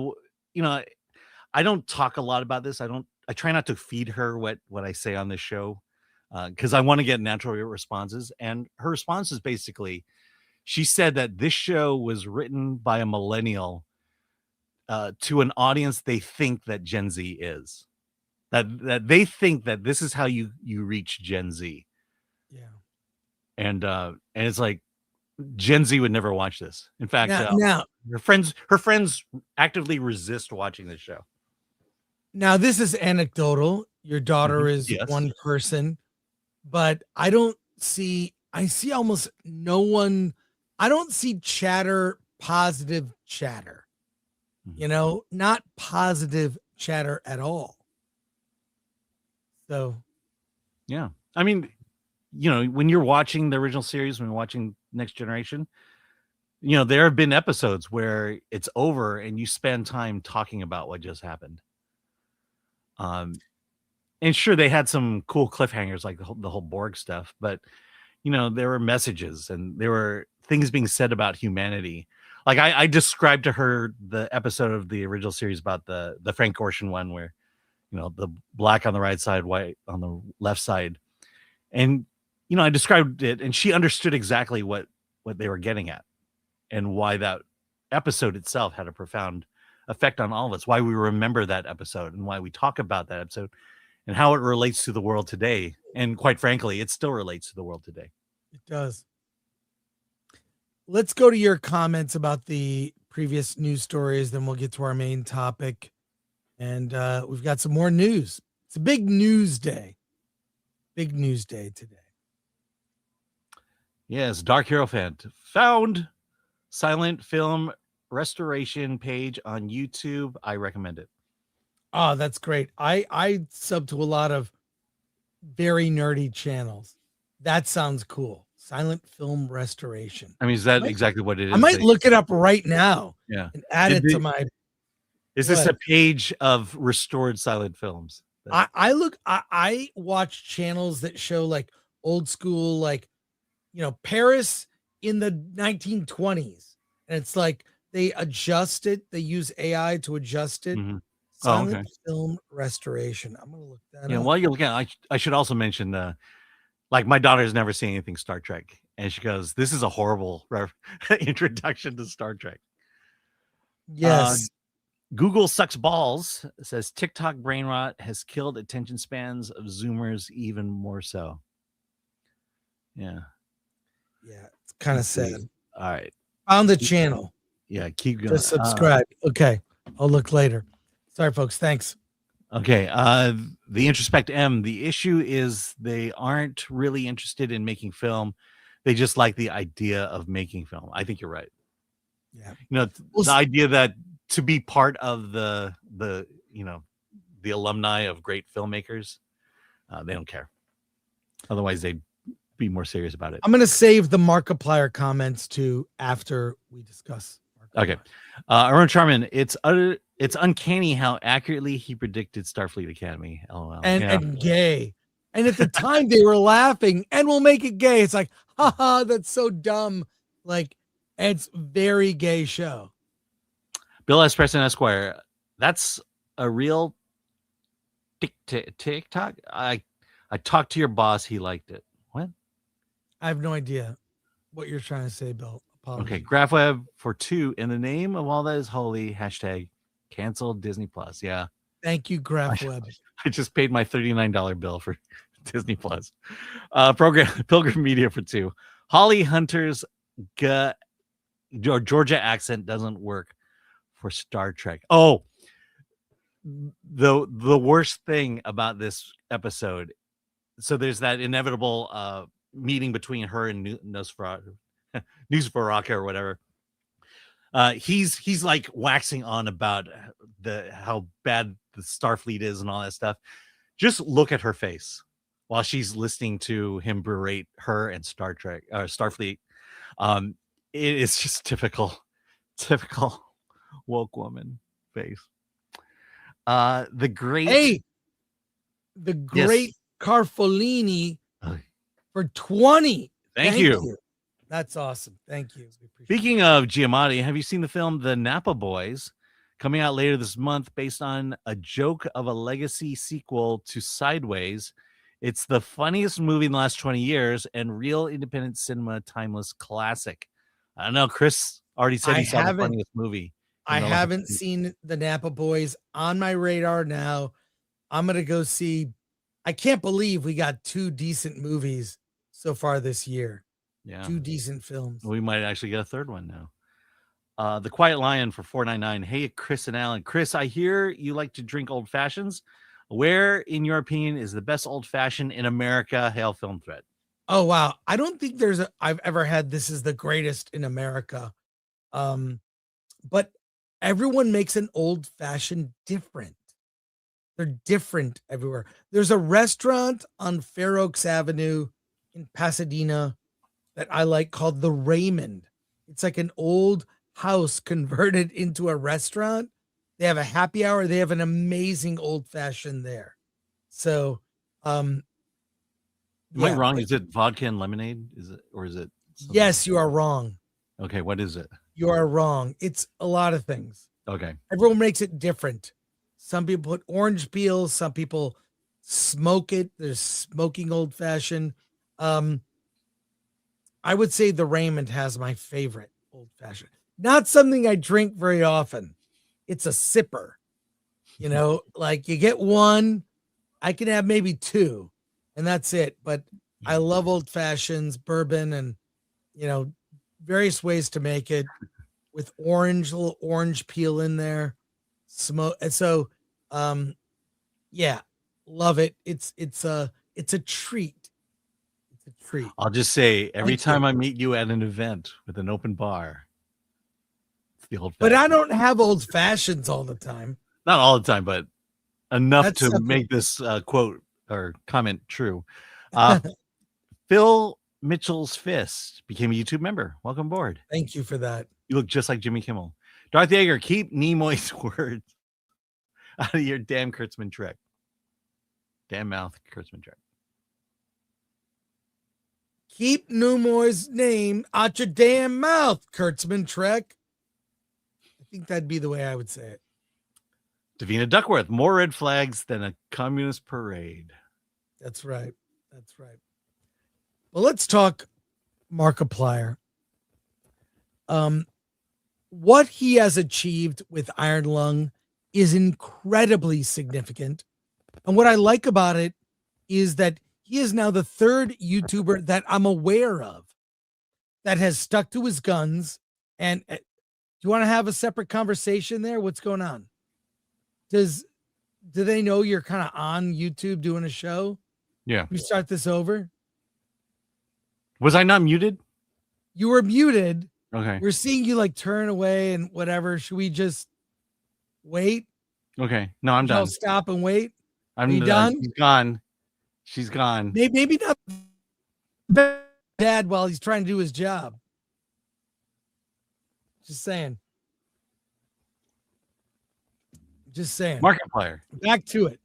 I don't talk a lot about this. I try not to feed her what I say on this show because I want to get natural responses. And her response is basically, she said that this show was written by a millennial to an audience they think that Gen Z is. that they think that this is how you reach Gen Z. Yeah. And it's like Gen Z would never watch this. In fact, now her friends actively resist watching this show. Now, this is anecdotal. Your daughter is Yes. one person, but I see almost no one. I don't see positive chatter, not positive chatter at all. So, yeah. I mean, when you're watching the original series, when you're watching Next Generation, there have been episodes where it's over and you spend time talking about what just happened. And sure, they had some cool cliffhangers, like the whole Borg stuff, but there were messages and there were things being said about humanity. Like I described to her the episode of the original series about the Frank Gorshin one, where the black on the right side, white on the left side, and I described it, and she understood exactly what they were getting at, and why that episode itself had a profound effect on all of us, why we remember that episode, and why we talk about that episode, and how it relates to the world today. And quite frankly, it still relates to the world today. it does. Let's go to your comments about the previous news stories, then we'll get to our main topic. And we've got some more news. It's a big news day. Big news day today. Yes, Dark Hero fan found silent film restoration page on YouTube. I recommend it. Oh, that's great. I sub to a lot of very nerdy channels. That sounds cool. Silent film restoration. I mean, is that exactly what it is? I might look it up right now. Yeah. And add it to my. Is this a page of restored silent films? I watch channels that show like old school, like, Paris in the 1920s. And it's like they adjust it. They use AI to adjust it. Mm-hmm. Silent film restoration. I'm going to look that up. While you're looking at it, I should also mention, like, my daughter's never seen anything Star Trek. And she goes, this is a horrible introduction to Star Trek. Yes. Google sucks balls. It says TikTok brain rot has killed attention spans of Zoomers even more so. Yeah. Yeah. It's kind of sad. All right. Found the channel. Yeah. Keep going. Just subscribe. Okay. I'll look later. Sorry, folks. Thanks. Okay. The Introspect M. The issue is they aren't really interested in making film. They just like the idea of making film. I think you're right. Yeah. The idea that to be part of the alumni of great filmmakers, they don't care. Otherwise, they'd be more serious about it. I'm going to save the Markiplier comments to after we discuss. Okay. Aaron Charman, it's uncanny how accurately he predicted Starfleet Academy. LOL. And gay. And at the time they were laughing, and we'll make it gay. It's like, haha, that's so dumb. Like, it's very gay show. Bill S. Preston Esquire, that's a real TikTok. I talked to your boss. He liked it. What? I have no idea what you're trying to say, Bill. Apologies. Okay. GraphWeb for 2. In the name of all that is holy, hashtag cancel Disney Plus. Yeah. Thank you, GraphWeb. I just paid my $39 bill for Disney Plus. Pilgrim Media for 2. Holly Hunter's Georgia accent doesn't work for Star Trek. Oh, the worst thing about this episode. So there's that inevitable meeting between her and Newsbaraka or whatever. He's like waxing on about how bad the Starfleet is and all that stuff. Just look at her face while she's listening to him berate her and Starfleet. It is just typical woke woman face. The great Carfolini for 20. Thank you. That's awesome. Thank you. Speaking of Giamatti, have you seen the film The Napa Boys, coming out later this month, based on a joke of a legacy sequel to Sideways? It's the funniest movie in the last 20 years and real independent cinema timeless classic. I don't know. Chris already said he saw the funniest movie. I haven't seen The Napa Boys. On my radar now. I'm going to go see. I can't believe we got 2 decent movies so far this year. Yeah. 2 decent films. We might actually get a third one now. The Quiet Lion for $4.99. Hey, Chris and Alan. Chris, I hear you like to drink old fashions. Where, in your opinion, is the best old fashioned in America? Hail Film Threat. Oh, wow. I don't think I've ever had this is the greatest in America. But everyone makes an old fashioned different. They're different everywhere. There's a restaurant on Fair Oaks Avenue in Pasadena that I like called the Raymond. It's like an old house converted into a restaurant. They have a happy hour. They have an amazing old fashioned there. So, Am I wrong? Is it vodka and lemonade? Is it, or is it? Yes, you are wrong. Okay, what is it? You are wrong. It's a lot of things. Okay. Everyone makes it different. Some people put orange peel. Some people smoke it. There's smoking old fashioned. I would say the Raymond has my favorite old fashioned. Not something I drink very often. It's a sipper. You know, like you get one, I can have maybe 2, and that's it. But I love old fashions, bourbon, and various ways to make it with little orange peel in there. Smoke. And so, yeah, love it. It's a treat. It's a treat. I'll just say every time I meet you at an event with an open bar, it's the old. But I don't have old fashions all the time. Not all the time, but enough to make this quote or comment true. Phil Mitchell's Fist became a YouTube member. Welcome aboard. Thank you for that. You look just like Jimmy Kimmel. Darth Yeager, keep Nimoy's words out of your damn Kurtzman trick. Damn mouth, Kurtzman trick. Keep Nimoy's name out your damn mouth, Kurtzman Trek. I think that'd be the way I would say it. Davina Duckworth, more red flags than a communist parade. That's right. That's right. Well, let's talk Markiplier. What he has achieved with Iron Lung is incredibly significant. And what I like about it is that he is now the 3rd YouTuber that I'm aware of that has stuck to his guns. And do you want to have a separate conversation there? What's going on? Do they know you're kind of on YouTube doing a show? Yeah. We start this over. Was I not muted? You were muted. Okay. We're seeing you like turn away and whatever. Should we just wait? Okay. No, I'm done. I'll stop and wait. Are you done? She's gone. She's gone. Maybe not bad while he's trying to do his job. Just saying. Just saying. Markiplier. Back to it.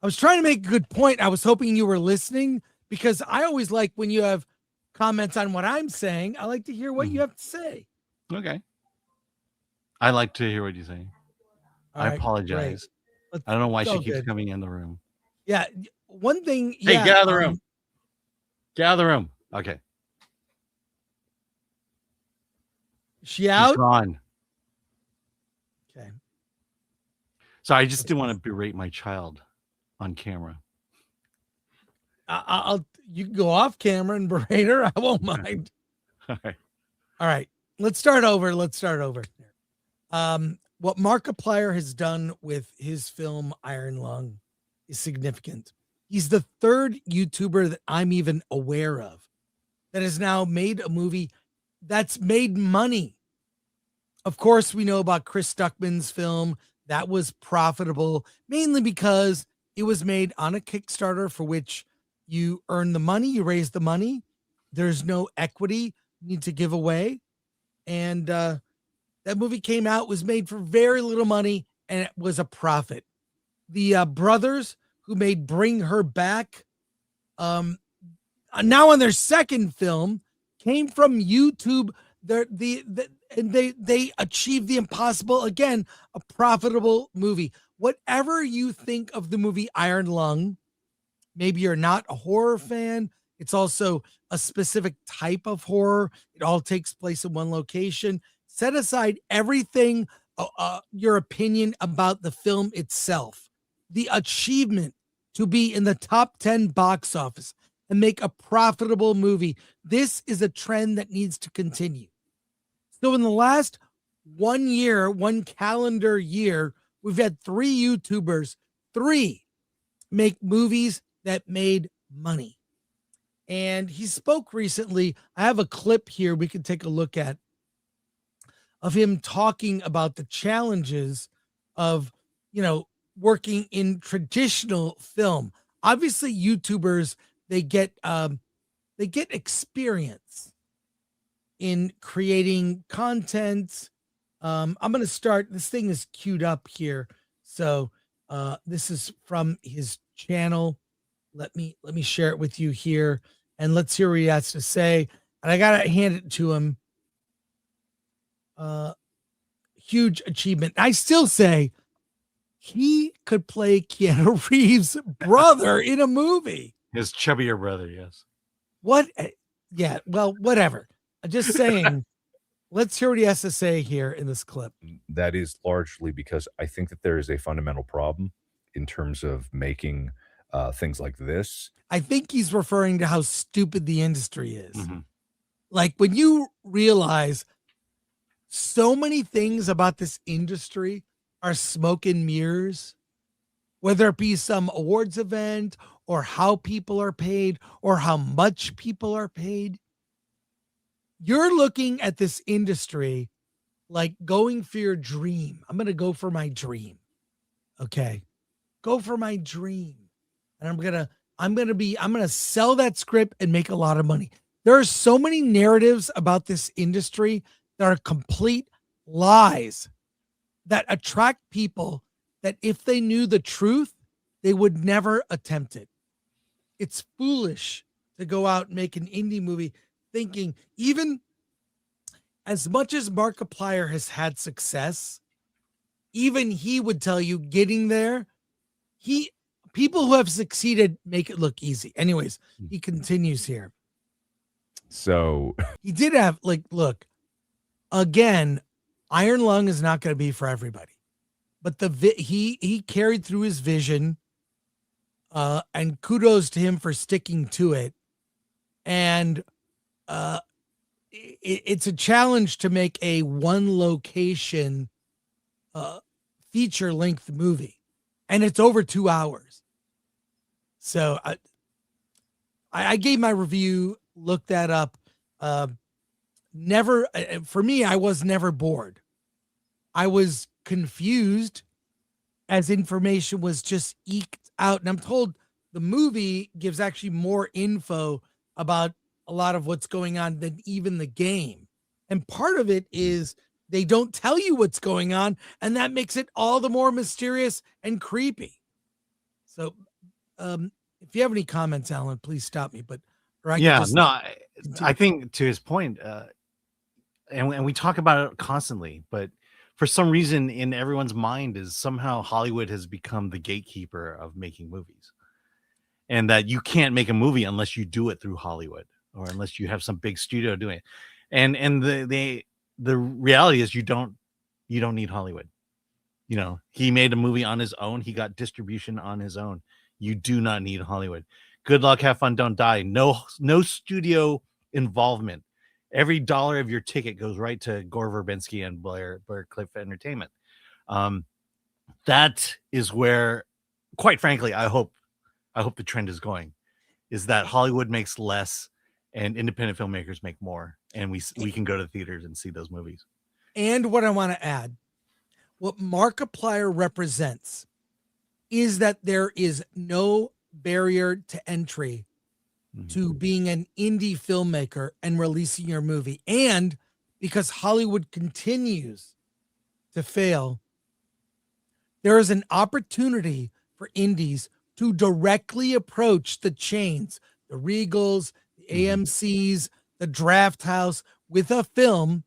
I was trying to make a good point. I was hoping you were listening because I always like when you have comments on what I'm saying. I like to hear what you have to say. Okay. I like to hear what you're saying. I apologize. I don't know why she keeps coming in the room. Yeah. One thing. Hey, get out of the room. Get out of the room. Okay. She out? She's gone. Okay. So I just didn't want to berate my child on camera. You can go off camera and berate her. I won't mind. All right. All right. Let's start over. What Markiplier has done with his film Iron Lung is significant. He's the 3rd YouTuber that I'm even aware of that has now made a movie that's made money. Of course, we know about Chris Stuckman's film that was profitable, mainly because it was made on a Kickstarter for which you earn the money, you raise the money. There's no equity you need to give away. And that movie came out, was made for very little money, and it was a profit. The brothers who made Bring Her Back, now on their 2nd film, came from YouTube. And they achieved the impossible. Again, a profitable movie. Whatever you think of the movie Iron Lung, maybe you're not a horror fan. It's also a specific type of horror. It all takes place in one location. Set aside everything, your opinion about the film itself. the achievement to be in the top 10 box office and make a profitable movie. This is a trend that needs to continue. So in the last 1 year, 1 calendar year, we've had 3 YouTubers, 3 make movies that made money. And he spoke recently. I have a clip here we can take a look at of him talking about the challenges of, working in traditional film. Obviously, YouTubers, they get experience in creating content. I'm going to start. This thing is queued up here. So this is from his channel. Let me share it with you here, and let's hear what he has to say. And I got to hand it to him. Huge achievement. I still say he could play Keanu Reeves' brother in a movie. His chubbier brother, yes. What? Yeah, well, whatever. I'm just saying, let's hear what he has to say here in this clip. That is largely because I think that there is a fundamental problem in terms of making things like this. I think he's referring to how stupid the industry is. Like, when you realize so many things about this industry are smoke and mirrors, whether it be some awards event or how people are paid or how much people are paid. You're looking at this industry like going for your dream. I'm going to go for my dream. Okay. Go for my dream. And I'm going to sell that script and make a lot of money. There are so many narratives about this industry that are complete lies that attract people that if they knew the truth, they would never attempt it. It's foolish to go out and make an indie movie thinking, even as much as Markiplier has had success, even he would tell you getting there, people who have succeeded make it look easy. Anyways, he continues here. So he did have, look, again, Iron Lung is not going to be for everybody, but he carried through his vision, and kudos to him for sticking to it. And it's a challenge to make a 1 location feature length movie, and it's over 2 hours. So I gave my review, looked that up. For me, I was never bored. I was confused as information was just eked out. And I'm told the movie gives actually more info about a lot of what's going on than even the game. And part of it is they don't tell you what's going on, and that makes it all the more mysterious and creepy. So if you have any comments, Alan, please stop me. But I think to his point, and we talk about it constantly, but for some reason in everyone's mind is somehow Hollywood has become the gatekeeper of making movies, and that you can't make a movie unless you do it through Hollywood or unless you have some big studio doing it. And the reality is you don't need Hollywood. He made a movie on his own. He got distribution on his own. You do not need Hollywood. Good luck, have fun, don't die. No studio involvement. Every dollar of your ticket goes right to Gore Verbinski and Blair Cliff Entertainment. That is where, quite frankly, I hope the trend is going, is that Hollywood makes less and independent filmmakers make more, and we can go to theaters and see those movies. And what I want to add, what Markiplier represents is that there is no barrier to entry to being an indie filmmaker and releasing your movie. And because Hollywood continues to fail, there is an opportunity for indies to directly approach the chains, the Regals, the AMCs, the Draft House, with a film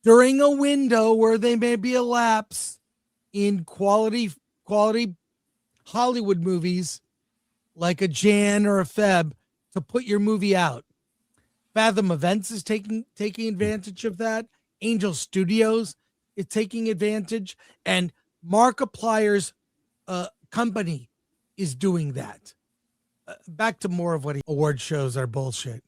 during a window where they may be a lapse in quality Hollywood movies like a Jan or a Feb, to put your movie out. Fathom Events is taking advantage of that. Angel Studios is taking advantage, and Markiplier's company is doing that. Back to more of what award shows are bullshit.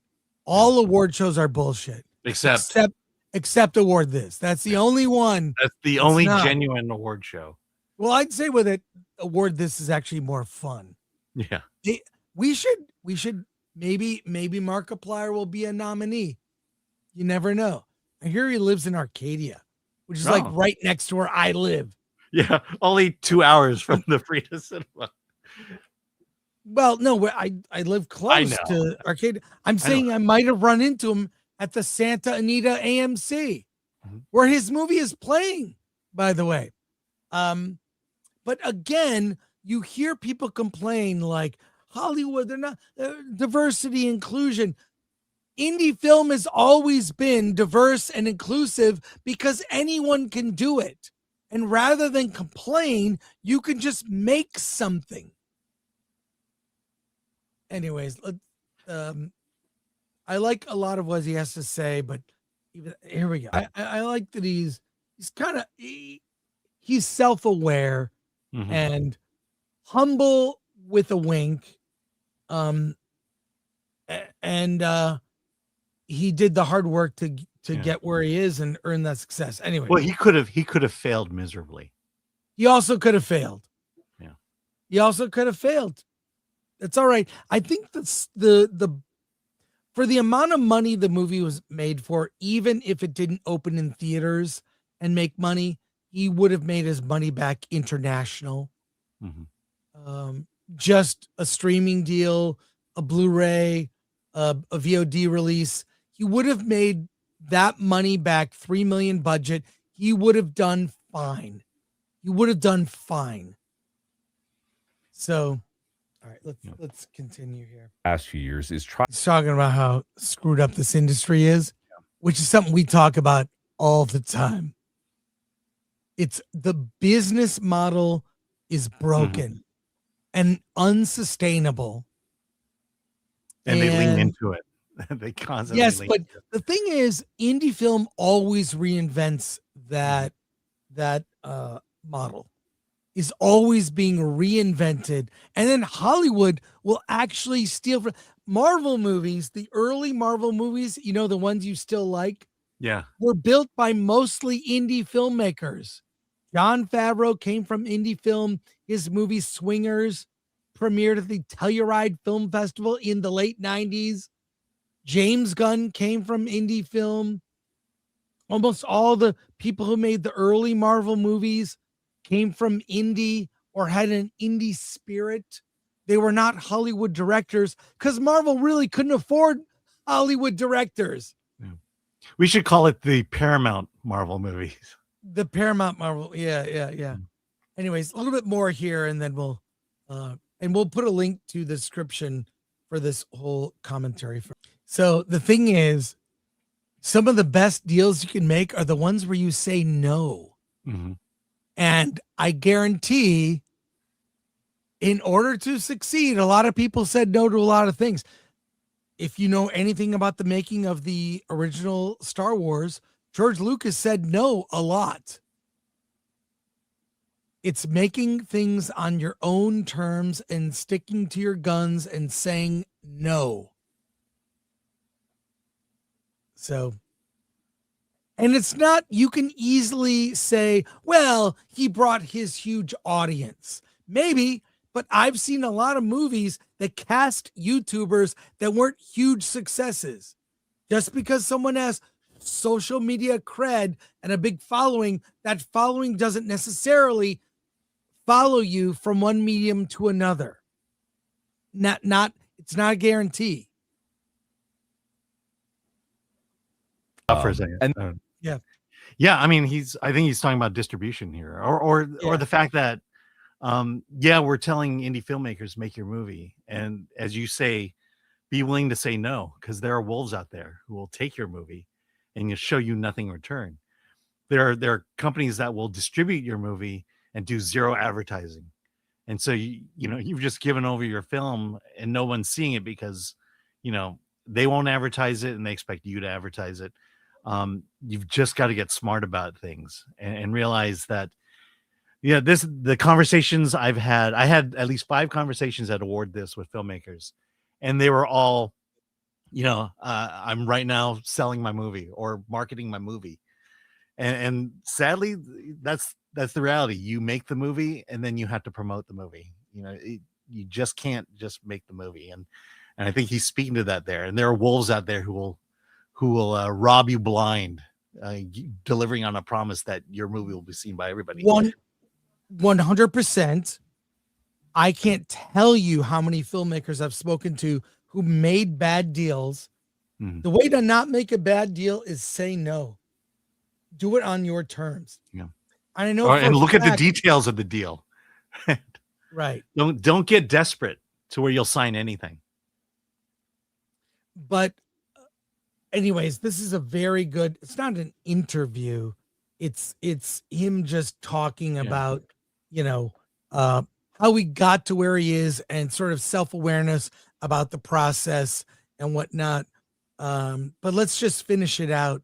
All award shows are bullshit. Except award this. That's the only one. That's the only genuine award show. Well, I'd say with it, award this is actually more fun. Yeah. We should maybe Markiplier will be a nominee. You never know. I hear he lives in Arcadia, which is like right next to where I live. Yeah, only 2 hours from the Frida Cinema. Well, no, I live close to Arcadia. I'm saying I might have run into him at the Santa Anita AMC, where his movie is playing, by the way. But again, you hear people complain like Hollywood, they're not diversity, inclusion. Indie film has always been diverse and inclusive because anyone can do it. And rather than complain, you can just make something. Anyways, I like a lot of what he has to say, but even here we go. I like that he's kind of he's self-aware and humble with a wink. And he did the hard work to get where he is and earn that success. Anyway, well, he could have failed miserably. He also could have failed. Yeah, he also could have failed. It's all right. I think that's the for the amount of money the movie was made for, even if it didn't open in theaters and make money, he would have made his money back international. Just a streaming deal, a Blu-ray, a VOD release, he would have made that money back. $3 million budget, he would have done fine. So, all right, let's continue here. Past few years He's talking about how screwed up this industry is, which is something we talk about all the time. It's the business model is broken and unsustainable. And they lean into it. They constantly yes, lean but into it. the thing is, indie film always reinvents that model. Is always being reinvented, and then Hollywood will actually steal from Marvel movies. The early Marvel movies, you know, the ones you still like, were built by mostly indie filmmakers. Jon Favreau came from indie film. His movie Swingers premiered at the Telluride Film Festival in the late 90s. James Gunn came from indie film. Almost all the people who made the early Marvel movies came from indie or had an indie spirit. They were not Hollywood directors because Marvel really couldn't afford Hollywood directors. We should call it the Paramount Marvel movies. The Paramount Marvel. Yeah. Anyways, a little bit more here, and then we'll put a link to the description for this whole commentary. So the thing is, some of the best deals you can make are the ones where you say no. And I guarantee, in order to succeed, a lot of people said no to a lot of things. If you know anything about the making of the original Star Wars, George Lucas said no a lot. It's making things on your own terms and sticking to your guns and saying no. So, and it's not, you can easily say, well, he brought his huge audience. Maybe, but I've seen a lot of movies that cast YouTubers that weren't huge successes. Just because someone has social media cred and a big following, that following doesn't necessarily follow you from one medium to another. It's not a guarantee. For a second. Yeah. I mean, I think he's talking about distribution here, or the fact that, we're telling indie filmmakers, make your movie. And as you say, be willing to say no, because there are wolves out there who will take your movie and show you nothing in return. There are companies that will distribute your movie and do zero advertising. And so, you've just given over your film and no one's seeing it because, they won't advertise it and they expect you to advertise it. You've just got to get smart about things and realize that Yeah, the conversations I've had. I had at least 5 conversations at Award This with filmmakers, and they were all, I'm right now selling my movie or marketing my movie, and sadly, that's the reality. You make the movie, and then you have to promote the movie. You just can't just make the movie, and I think he's speaking to that there. And there are wolves out there who will rob you blind, delivering on a promise that your movie will be seen by everybody. 100%. I can't tell you how many filmmakers I've spoken to who made bad deals. The way to not make a bad deal is say no. Do it on your terms. Yeah. I know. And look at the details of the deal. Right. Don't get desperate to where you'll sign anything. But anyways, this is a very good, it's not an interview. It's him just talking about, how he got to where he is and sort of self-awareness about the process and whatnot. But let's just finish it out.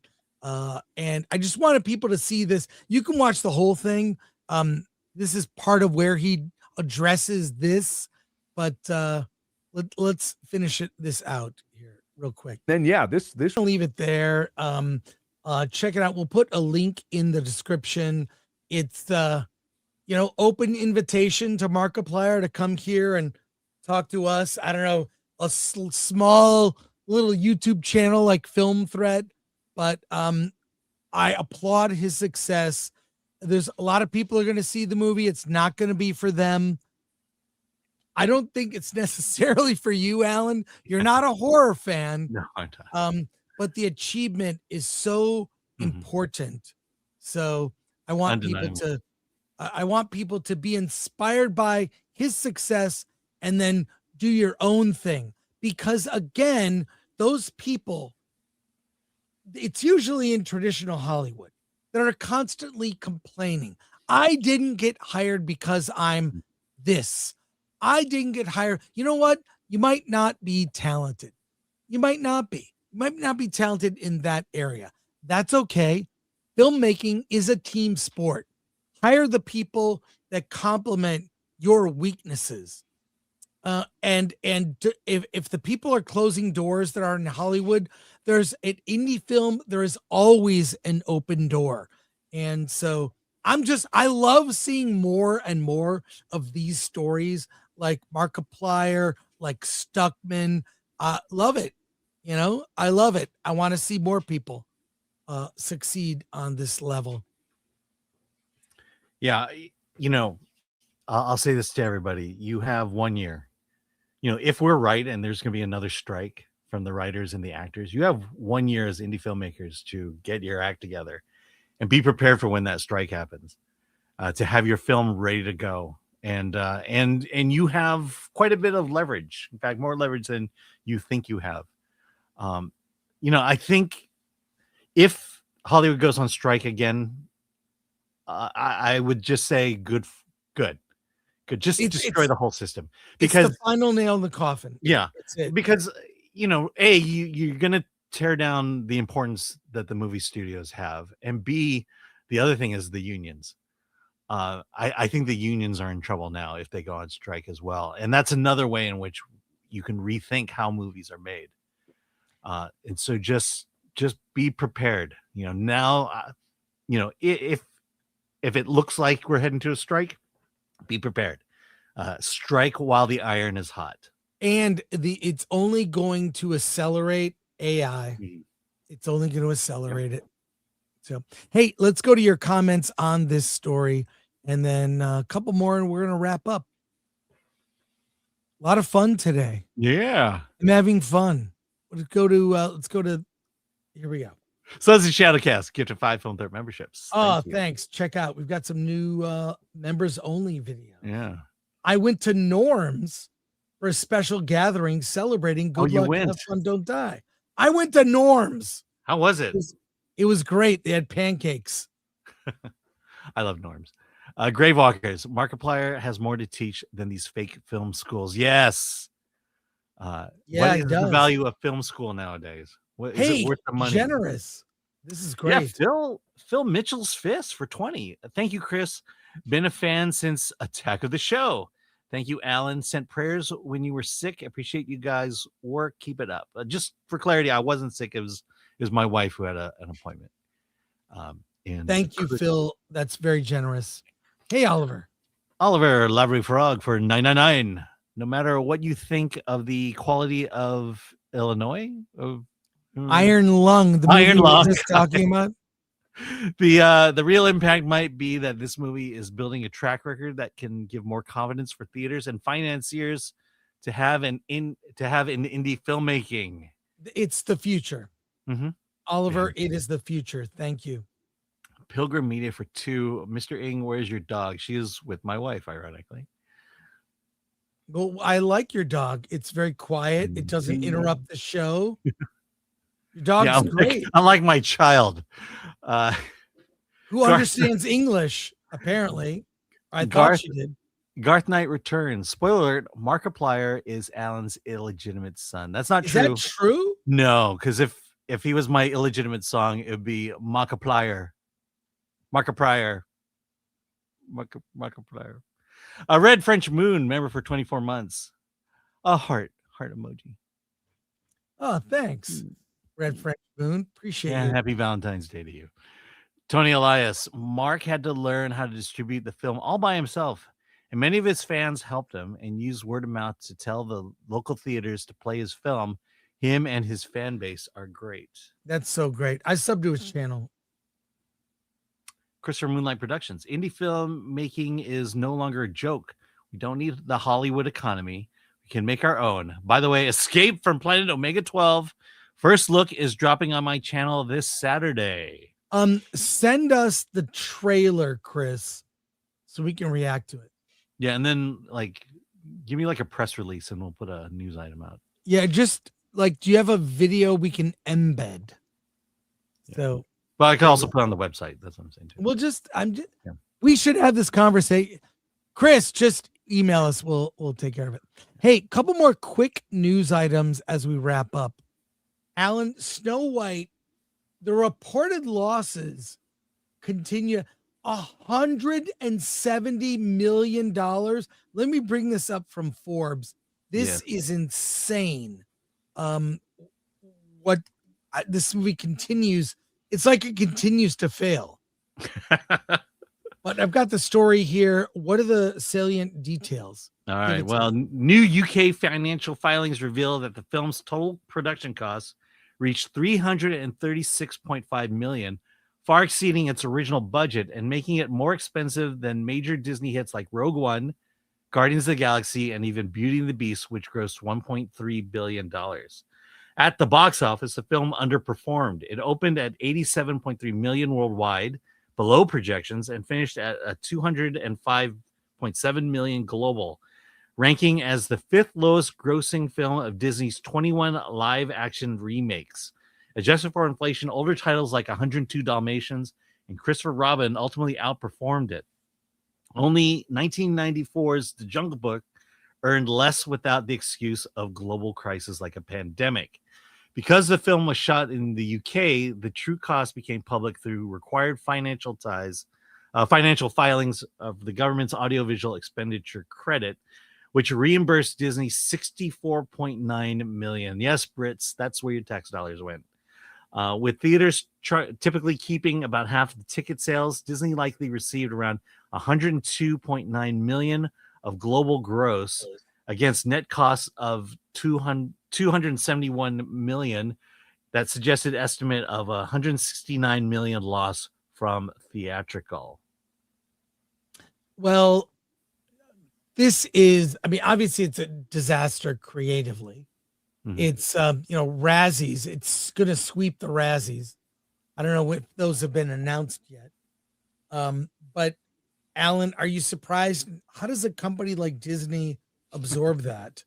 And I just wanted people to see this. You can watch the whole thing. This is part of where he addresses this, but let's finish this out here real quick. Then this I'll leave it there. Check it out. We'll put a link in the description. It's open invitation to Markiplier to come here and talk to us. I don't know, a small little YouTube channel like Film Threat, but I applaud his success. There's a lot of people are going to see the movie. It's not going to be for them. I don't think it's necessarily for you, Alan. You're not a horror fan. No, I'm not. But the achievement is so important. So I want people to be inspired by his success and then do your own thing. Because again, those people, it's usually in traditional Hollywood, that are constantly complaining. I didn't get hired because I'm this. I didn't get hired. You know what? You might not be talented. You might not be. You might not be talented in that area. That's okay. Filmmaking is a team sport. Hire the people that complement your weaknesses. And if the people are closing doors that are in Hollywood, there's an indie film, there is always an open door. And so I love seeing more and more of these stories like Markiplier, like Stuckman. Love it. I love it. I want to see more people succeed on this level. Yeah. I'll say this to everybody. You have 1 year. If we're right and there's going to be another strike from the writers and the actors, you have 1 year as indie filmmakers to get your act together and be prepared for when that strike happens, to have your film ready to go. And you have quite a bit of leverage. In fact, more leverage than you think you have. I think if Hollywood goes on strike again, I would just say good. Just destroy the whole system, because it's the final nail in the coffin. Yeah, because you're gonna tear down the importance that the movie studios have, and B, the other thing is the unions. I think the unions are in trouble now if they go on strike as well, and that's another way in which you can rethink how movies are made. And so just be prepared. Now, if it looks like we're heading to a strike, be prepared. Strike while the iron is hot. And it's only going to accelerate AI. It's only going to accelerate it. So, hey, let's go to your comments on this story, and then a couple more, and we're going to wrap up. A lot of fun today. Yeah, I'm having fun. Let's go to. Here we go. So that's the Shadowcast. Gift of 5 Film Threat memberships. Thanks. Check out. We've got some new members only video. Yeah. I went to Norm's for a special gathering celebrating good luck, have fun, don't die. I went to Norm's. How was it? It was great. They had pancakes. I love Norm's. Gravewalkers. Markiplier has more to teach than these fake film schools. Yes. What is the value of film school nowadays? Is it worth the money? Generous. This is great. Yeah, Phil Mitchell's fist for 20. Thank you, Chris. Been a fan since Attack of the Show. Thank you, Alan. Sent prayers when you were sick. Appreciate you guys' work. Keep it up. Just for clarity, I wasn't sick. It was my wife who had an appointment. And Thank you, Phil. That's very generous. Hey, Oliver. Oliver Lavery Frog for 999. No matter what you think of the quality of Illinois, Iron Lung, the Iron movie we were Lung. just talking about. The real impact might be that this movie is building a track record that can give more confidence for theaters and financiers to have in indie filmmaking. It's the future. Mm-hmm. Oliver, it is the future. Thank you. Pilgrim Media for 2. Mr. Ng, where's your dog? She is with my wife, ironically. Well, I like your dog. It's very quiet. It doesn't interrupt the show. Your dog's great. Unlike my child. Who understands English, apparently. I thought she did. Garth Knight returns. Spoiler alert, Markiplier is Alan's illegitimate son. That's not true. Is that true? No, because if he was my illegitimate son, it would be Markiplier. Markiplier. A red French moon, member for 24 months. A heart emoji. Oh, thanks. Red French Moon. Appreciate it. Happy Valentine's Day to you. Tony Elias. Mark had to learn how to distribute the film all by himself, and many of his fans helped him and used word of mouth to tell the local theaters to play his film. Him and his fan base are great. That's so great. I subbed to his channel. Christopher Moonlight Productions. Indie film making is no longer a joke. We don't need the Hollywood economy. We can make our own. By the way, Escape from Planet Omega 12. First look is dropping on my channel this Saturday. Send us the trailer, Chris, so we can react to it. Yeah, and then give me a press release and we'll put a news item out. Yeah, just do you have a video we can embed? Yeah. So, but I can also put it on the website. That's what I'm saying too. We should have this conversation. Chris, just email us. We'll take care of it. Hey, couple more quick news items as we wrap up. Alan, Snow White, the reported losses continue. $170 million. Let me bring this up from Forbes. This is insane. This movie continues. It's like it continues to fail. But I've got the story here. What are the salient details? All right. Well, new UK financial filings reveal that the film's total production costs reached $336.5 million, far exceeding its original budget and making it more expensive than major Disney hits like Rogue One, Guardians of the Galaxy, and even Beauty and the Beast, which grossed $1.3 billion. At the box office, the film underperformed. It opened at $87.3 million worldwide, below projections, and finished at a $205.7 million global, ranking as the fifth lowest grossing film of Disney's 21 live-action remakes. Adjusted for inflation, older titles like 102 Dalmatians and Christopher Robin ultimately outperformed it. Only 1994's The Jungle Book earned less without the excuse of global crisis like a pandemic. Because the film was shot in the UK, the true cost became public through required financial filings of the government's audiovisual expenditure credit, which reimbursed Disney $64.9 million. Yes, Brits, that's where your tax dollars went. With theaters typically keeping about half of the ticket sales, Disney likely received around $102.9 million of global gross against net costs of $271 million. That suggested estimate of $169 million loss from Theatrical. Well, this is, obviously it's a disaster creatively. Mm-hmm. It's, Razzies. It's going to sweep the Razzies. I don't know if those have been announced yet. But Alan, are you surprised? How does a company like Disney absorb that?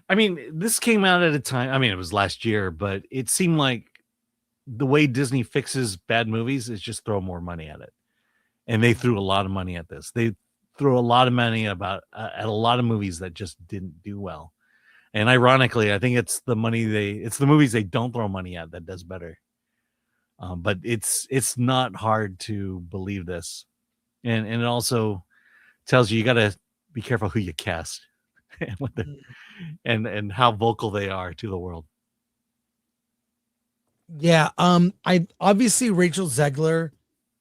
This came out at a time, it was last year, but it seemed like the way Disney fixes bad movies is just throw more money at it. And they threw a lot of money at this. They threw a lot of money at a lot of movies that just didn't do well. And ironically, I think it's the movies they don't throw money at that does better. But it's not hard to believe this. and it also tells you got to be careful who you cast and what and how vocal they are to the world. Yeah. I obviously Rachel Zegler,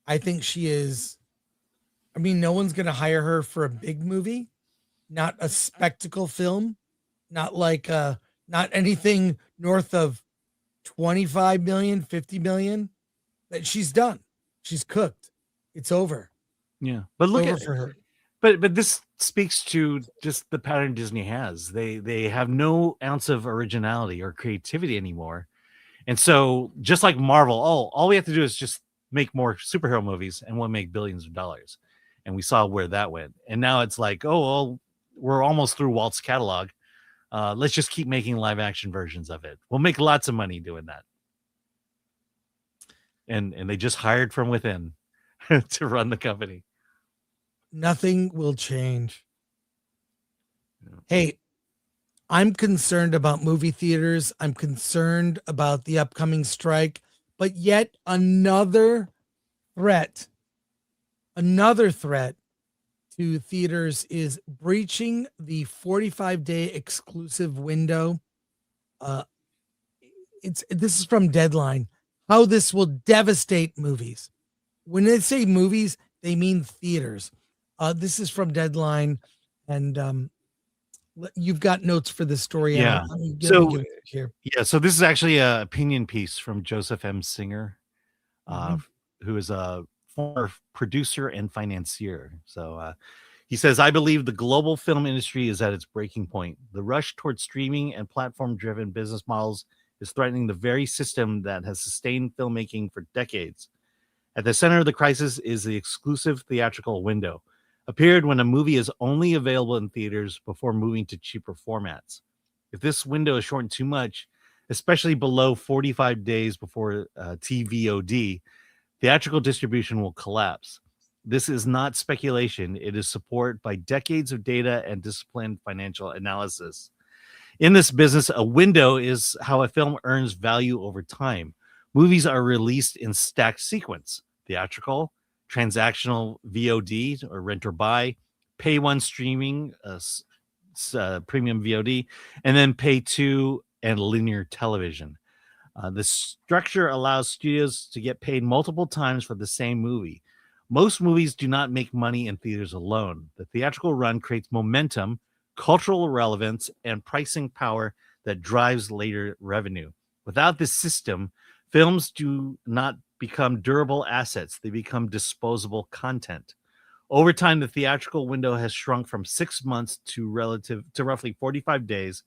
I think she is. I mean, no one's gonna hire her for a big movie, not a spectacle film, not like not anything north of 25 million, 50 million. That she's done. She's cooked. It's over. Yeah, but look Over at for her. But this speaks to just the pattern Disney has. They have no ounce of originality or creativity anymore. And so just like Marvel, all we have to do is just make more superhero movies and we'll make billions of dollars. And we saw where that went. And now it's like, oh, well, we're almost through Walt's catalog. Let's just keep making live action versions of it. We'll make lots of money doing that. And they just hired from within to run the company. Nothing will change. Hey, I'm concerned about movie theaters. I'm concerned about the upcoming strike, but yet another threat to theaters is breaching the 45-day exclusive window. This is from Deadline. How this will devastate movies. When they say movies, they mean theaters. This is from Deadline, and you've got notes for this story. Yeah. Let me give it here. Yeah. So this is actually an opinion piece from Joseph M. Singer, who is a former producer and financier. So he says, I believe the global film industry is at its breaking point. The rush towards streaming and platform-driven business models is threatening the very system that has sustained filmmaking for decades. At the center of the crisis is the exclusive theatrical window, a period when a movie is only available in theaters before moving to cheaper formats. If this window is shortened too much, especially below 45 days before TVOD, theatrical distribution will collapse. This is not speculation. It is supported by decades of data and disciplined financial analysis. In this business, a window is how a film earns value over time. Movies are released in stacked sequence: theatrical, transactional VOD or rent or buy, pay one streaming, premium VOD, and then pay two and linear television. The structure allows studios to get paid multiple times for the same movie. Most movies do not make money in theaters alone. The theatrical run creates momentum, cultural relevance, and pricing power that drives later revenue. Without this system, films do not become durable assets. They become disposable content. Over time, the theatrical window has shrunk from 6 months to roughly 45 days.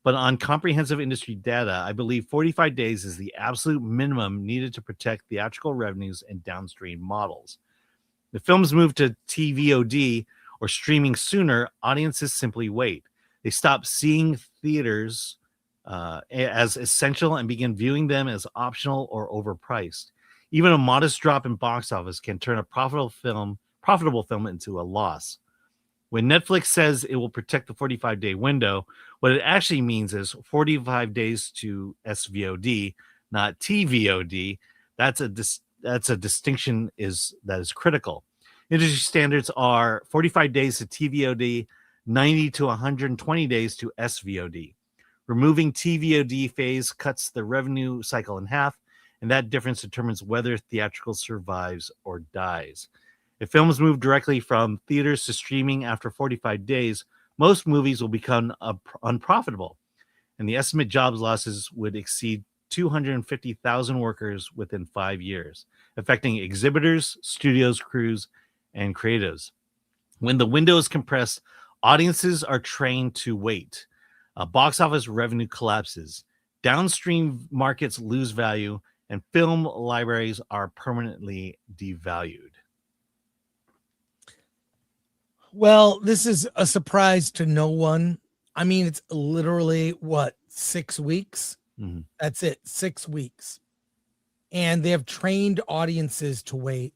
But on comprehensive industry data, I believe 45 days is the absolute minimum needed to protect theatrical revenues and downstream models. If films move to TVOD or streaming sooner, audiences simply wait. They stop seeing theaters as essential and begin viewing them as optional or overpriced. Even a modest drop in box office can turn a profitable film into a loss. When Netflix says it will protect the 45-day window, what it actually means is 45 days to SVOD, not TVOD. That's a distinction that is critical. Industry standards are 45 days to TVOD, 90 to 120 days to SVOD. Removing TVOD phase cuts the revenue cycle in half, and that difference determines whether theatrical survives or dies. If films move directly from theaters to streaming after 45 days, most movies will become unprofitable, and the estimated jobs losses would exceed 250,000 workers within 5 years, affecting exhibitors, studios, crews, and creatives. When the window is compressed, audiences are trained to wait. Box office revenue collapses. Downstream markets lose value, and film libraries are permanently devalued. Well, this is a surprise to no one. I mean, it's literally 6 weeks? Mm-hmm. That's it, 6 weeks. And they have trained audiences to wait.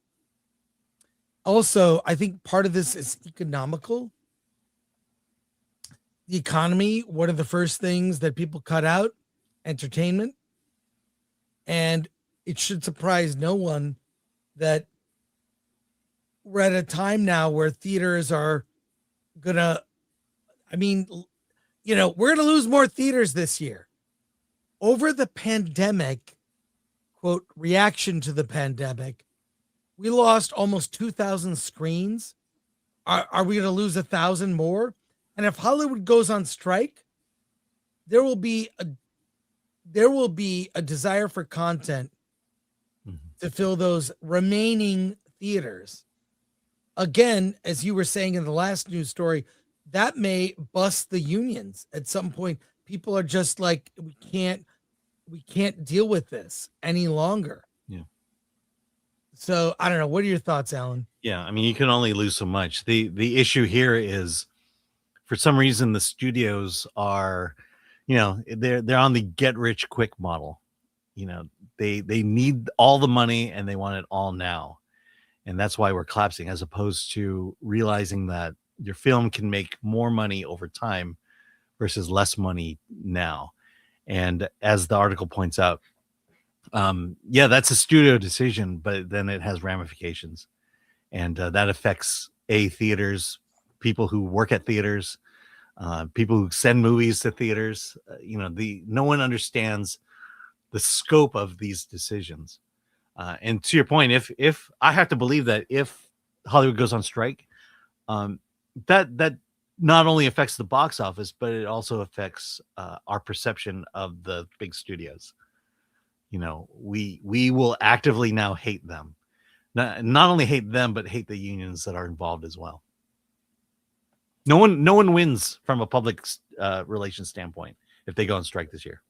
Also, I think part of this is economical. The economy, what are the first things that people cut out? Entertainment. And it should surprise no one that we're at a time now where theaters are gonna, I mean, we're gonna lose more theaters this year. Over the pandemic, quote, reaction to the pandemic, we lost almost 2,000 screens. Are we going to lose 1,000 more? And if Hollywood goes on strike, there will be a desire for content to fill those remaining theaters. Again, as you were saying in the last news story, that may bust the unions at some point. People are just like, we can't deal with this any longer. Yeah. So I don't know. What are your thoughts, Alan? Yeah, I mean, you can only lose so much. The issue here is, for some reason, the studios are, they're on the get rich quick model. They need all the money and they want it all now, and that's why we're collapsing. As opposed to realizing that your film can make more money over time versus less money now. And as the article points out, that's a studio decision, but then it has ramifications. And that affects theaters, people who work at theaters, people who send movies to theaters. No one understands the scope of these decisions. And to your point, if I have to believe that if Hollywood goes on strike, that not only affects the box office, but it also affects our perception of the big studios. We will actively now hate them. Not only hate them, but hate the unions that are involved as well. No one wins from a public relations standpoint if they go on strike this year.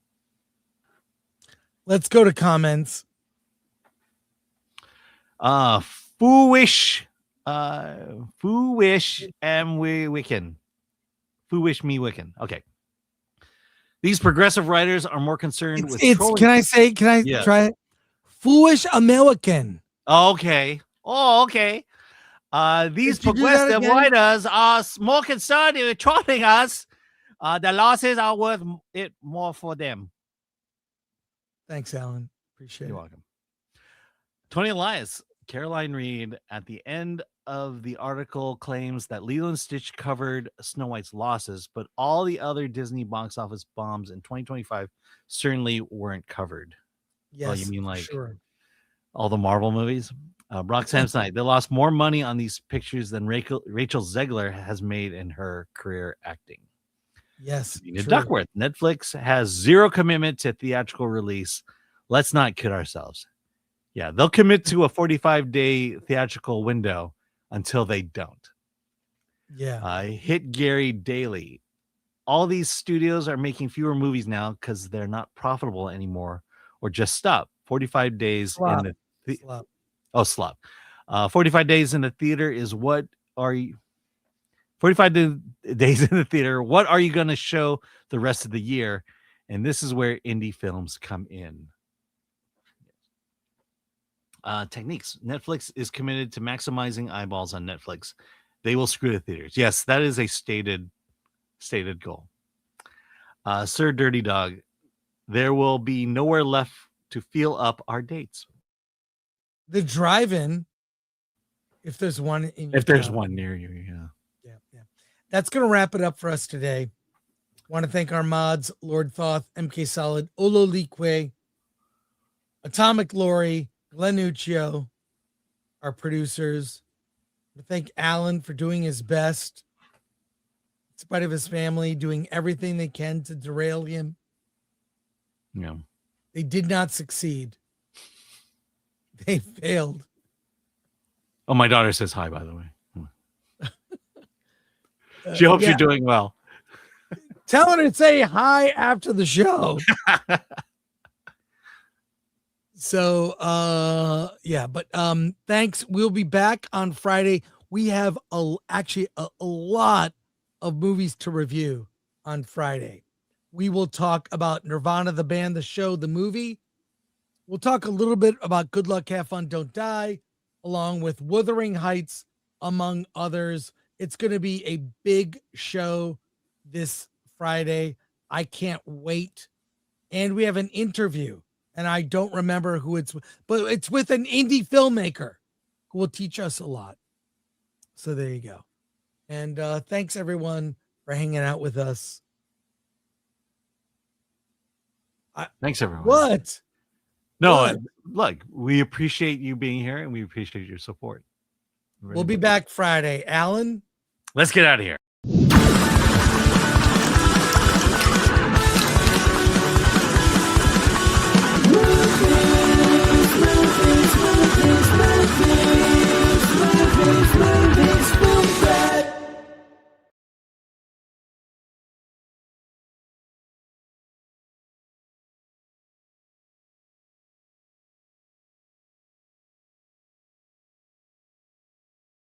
Let's go to comments. Foolish am we Wiccan. Foolish me Wiccan. Okay. These progressive writers are more concerned with trolling. Can I try it? Foolish American. Okay. Okay. These progressive writers are more concerned with trolling us. The losses are worth it more for them. Thanks, Alan. Appreciate it. You're welcome. Tony Elias, Caroline Reed, at the end of the article claims that Lilo and Stitch covered Snow White's losses, but all the other Disney box office bombs in 2025 certainly weren't covered. Yes, oh, you mean like all the Marvel movies? Brock Samsonite, they lost more money on these pictures than Rachel Zegler has made in her career acting. Yes. Duckworth, Netflix has zero commitment to theatrical release. Let's not kid ourselves. Yeah, they'll commit to a 45-day theatrical window until they don't. Yeah. Hit Gary Daly. All these studios are making fewer movies now because they're not profitable anymore, or just stop. 45 days Slop. in the slop. 45 days in the theater is what are you? 45 days in the theater. What are you going to show the rest of the year? And this is where indie films come in. Techniques. Netflix is committed to maximizing eyeballs on Netflix. They will screw the theaters. Yes, that is a stated goal. Sir Dirty Dog, there will be nowhere left to fill up our dates. The drive-in, if there's one in your if there's town. one near you, yeah. That's going to wrap it up for us today. Want to thank our mods, Lord Thoth, MK Solid, Ololique, Atomic Lori, Glenn Uccio, our producers. I thank Alan for doing his best, in spite of his family, doing everything they can to derail him. Yeah. They did not succeed. They failed. Oh, my daughter says hi, by the way. She hopes you're doing well. Tell her to say hi after the show. So, thanks. We'll be back on Friday. We have actually a lot of movies to review on Friday. We will talk about Nirvana, the band, the show, the movie. We'll talk a little bit about Good Luck, Have Fun, Don't Die, along with Wuthering Heights, among others. It's going to be a big show this Friday. I can't wait. And we have an interview, and I don't remember who it's with, but it's with an indie filmmaker who will teach us a lot. So there you go. And thanks everyone for hanging out with us. Thanks, everyone. What? No, What? look, we appreciate you being here and we appreciate your support. We'll be back Friday. Alan? Let's get out of here.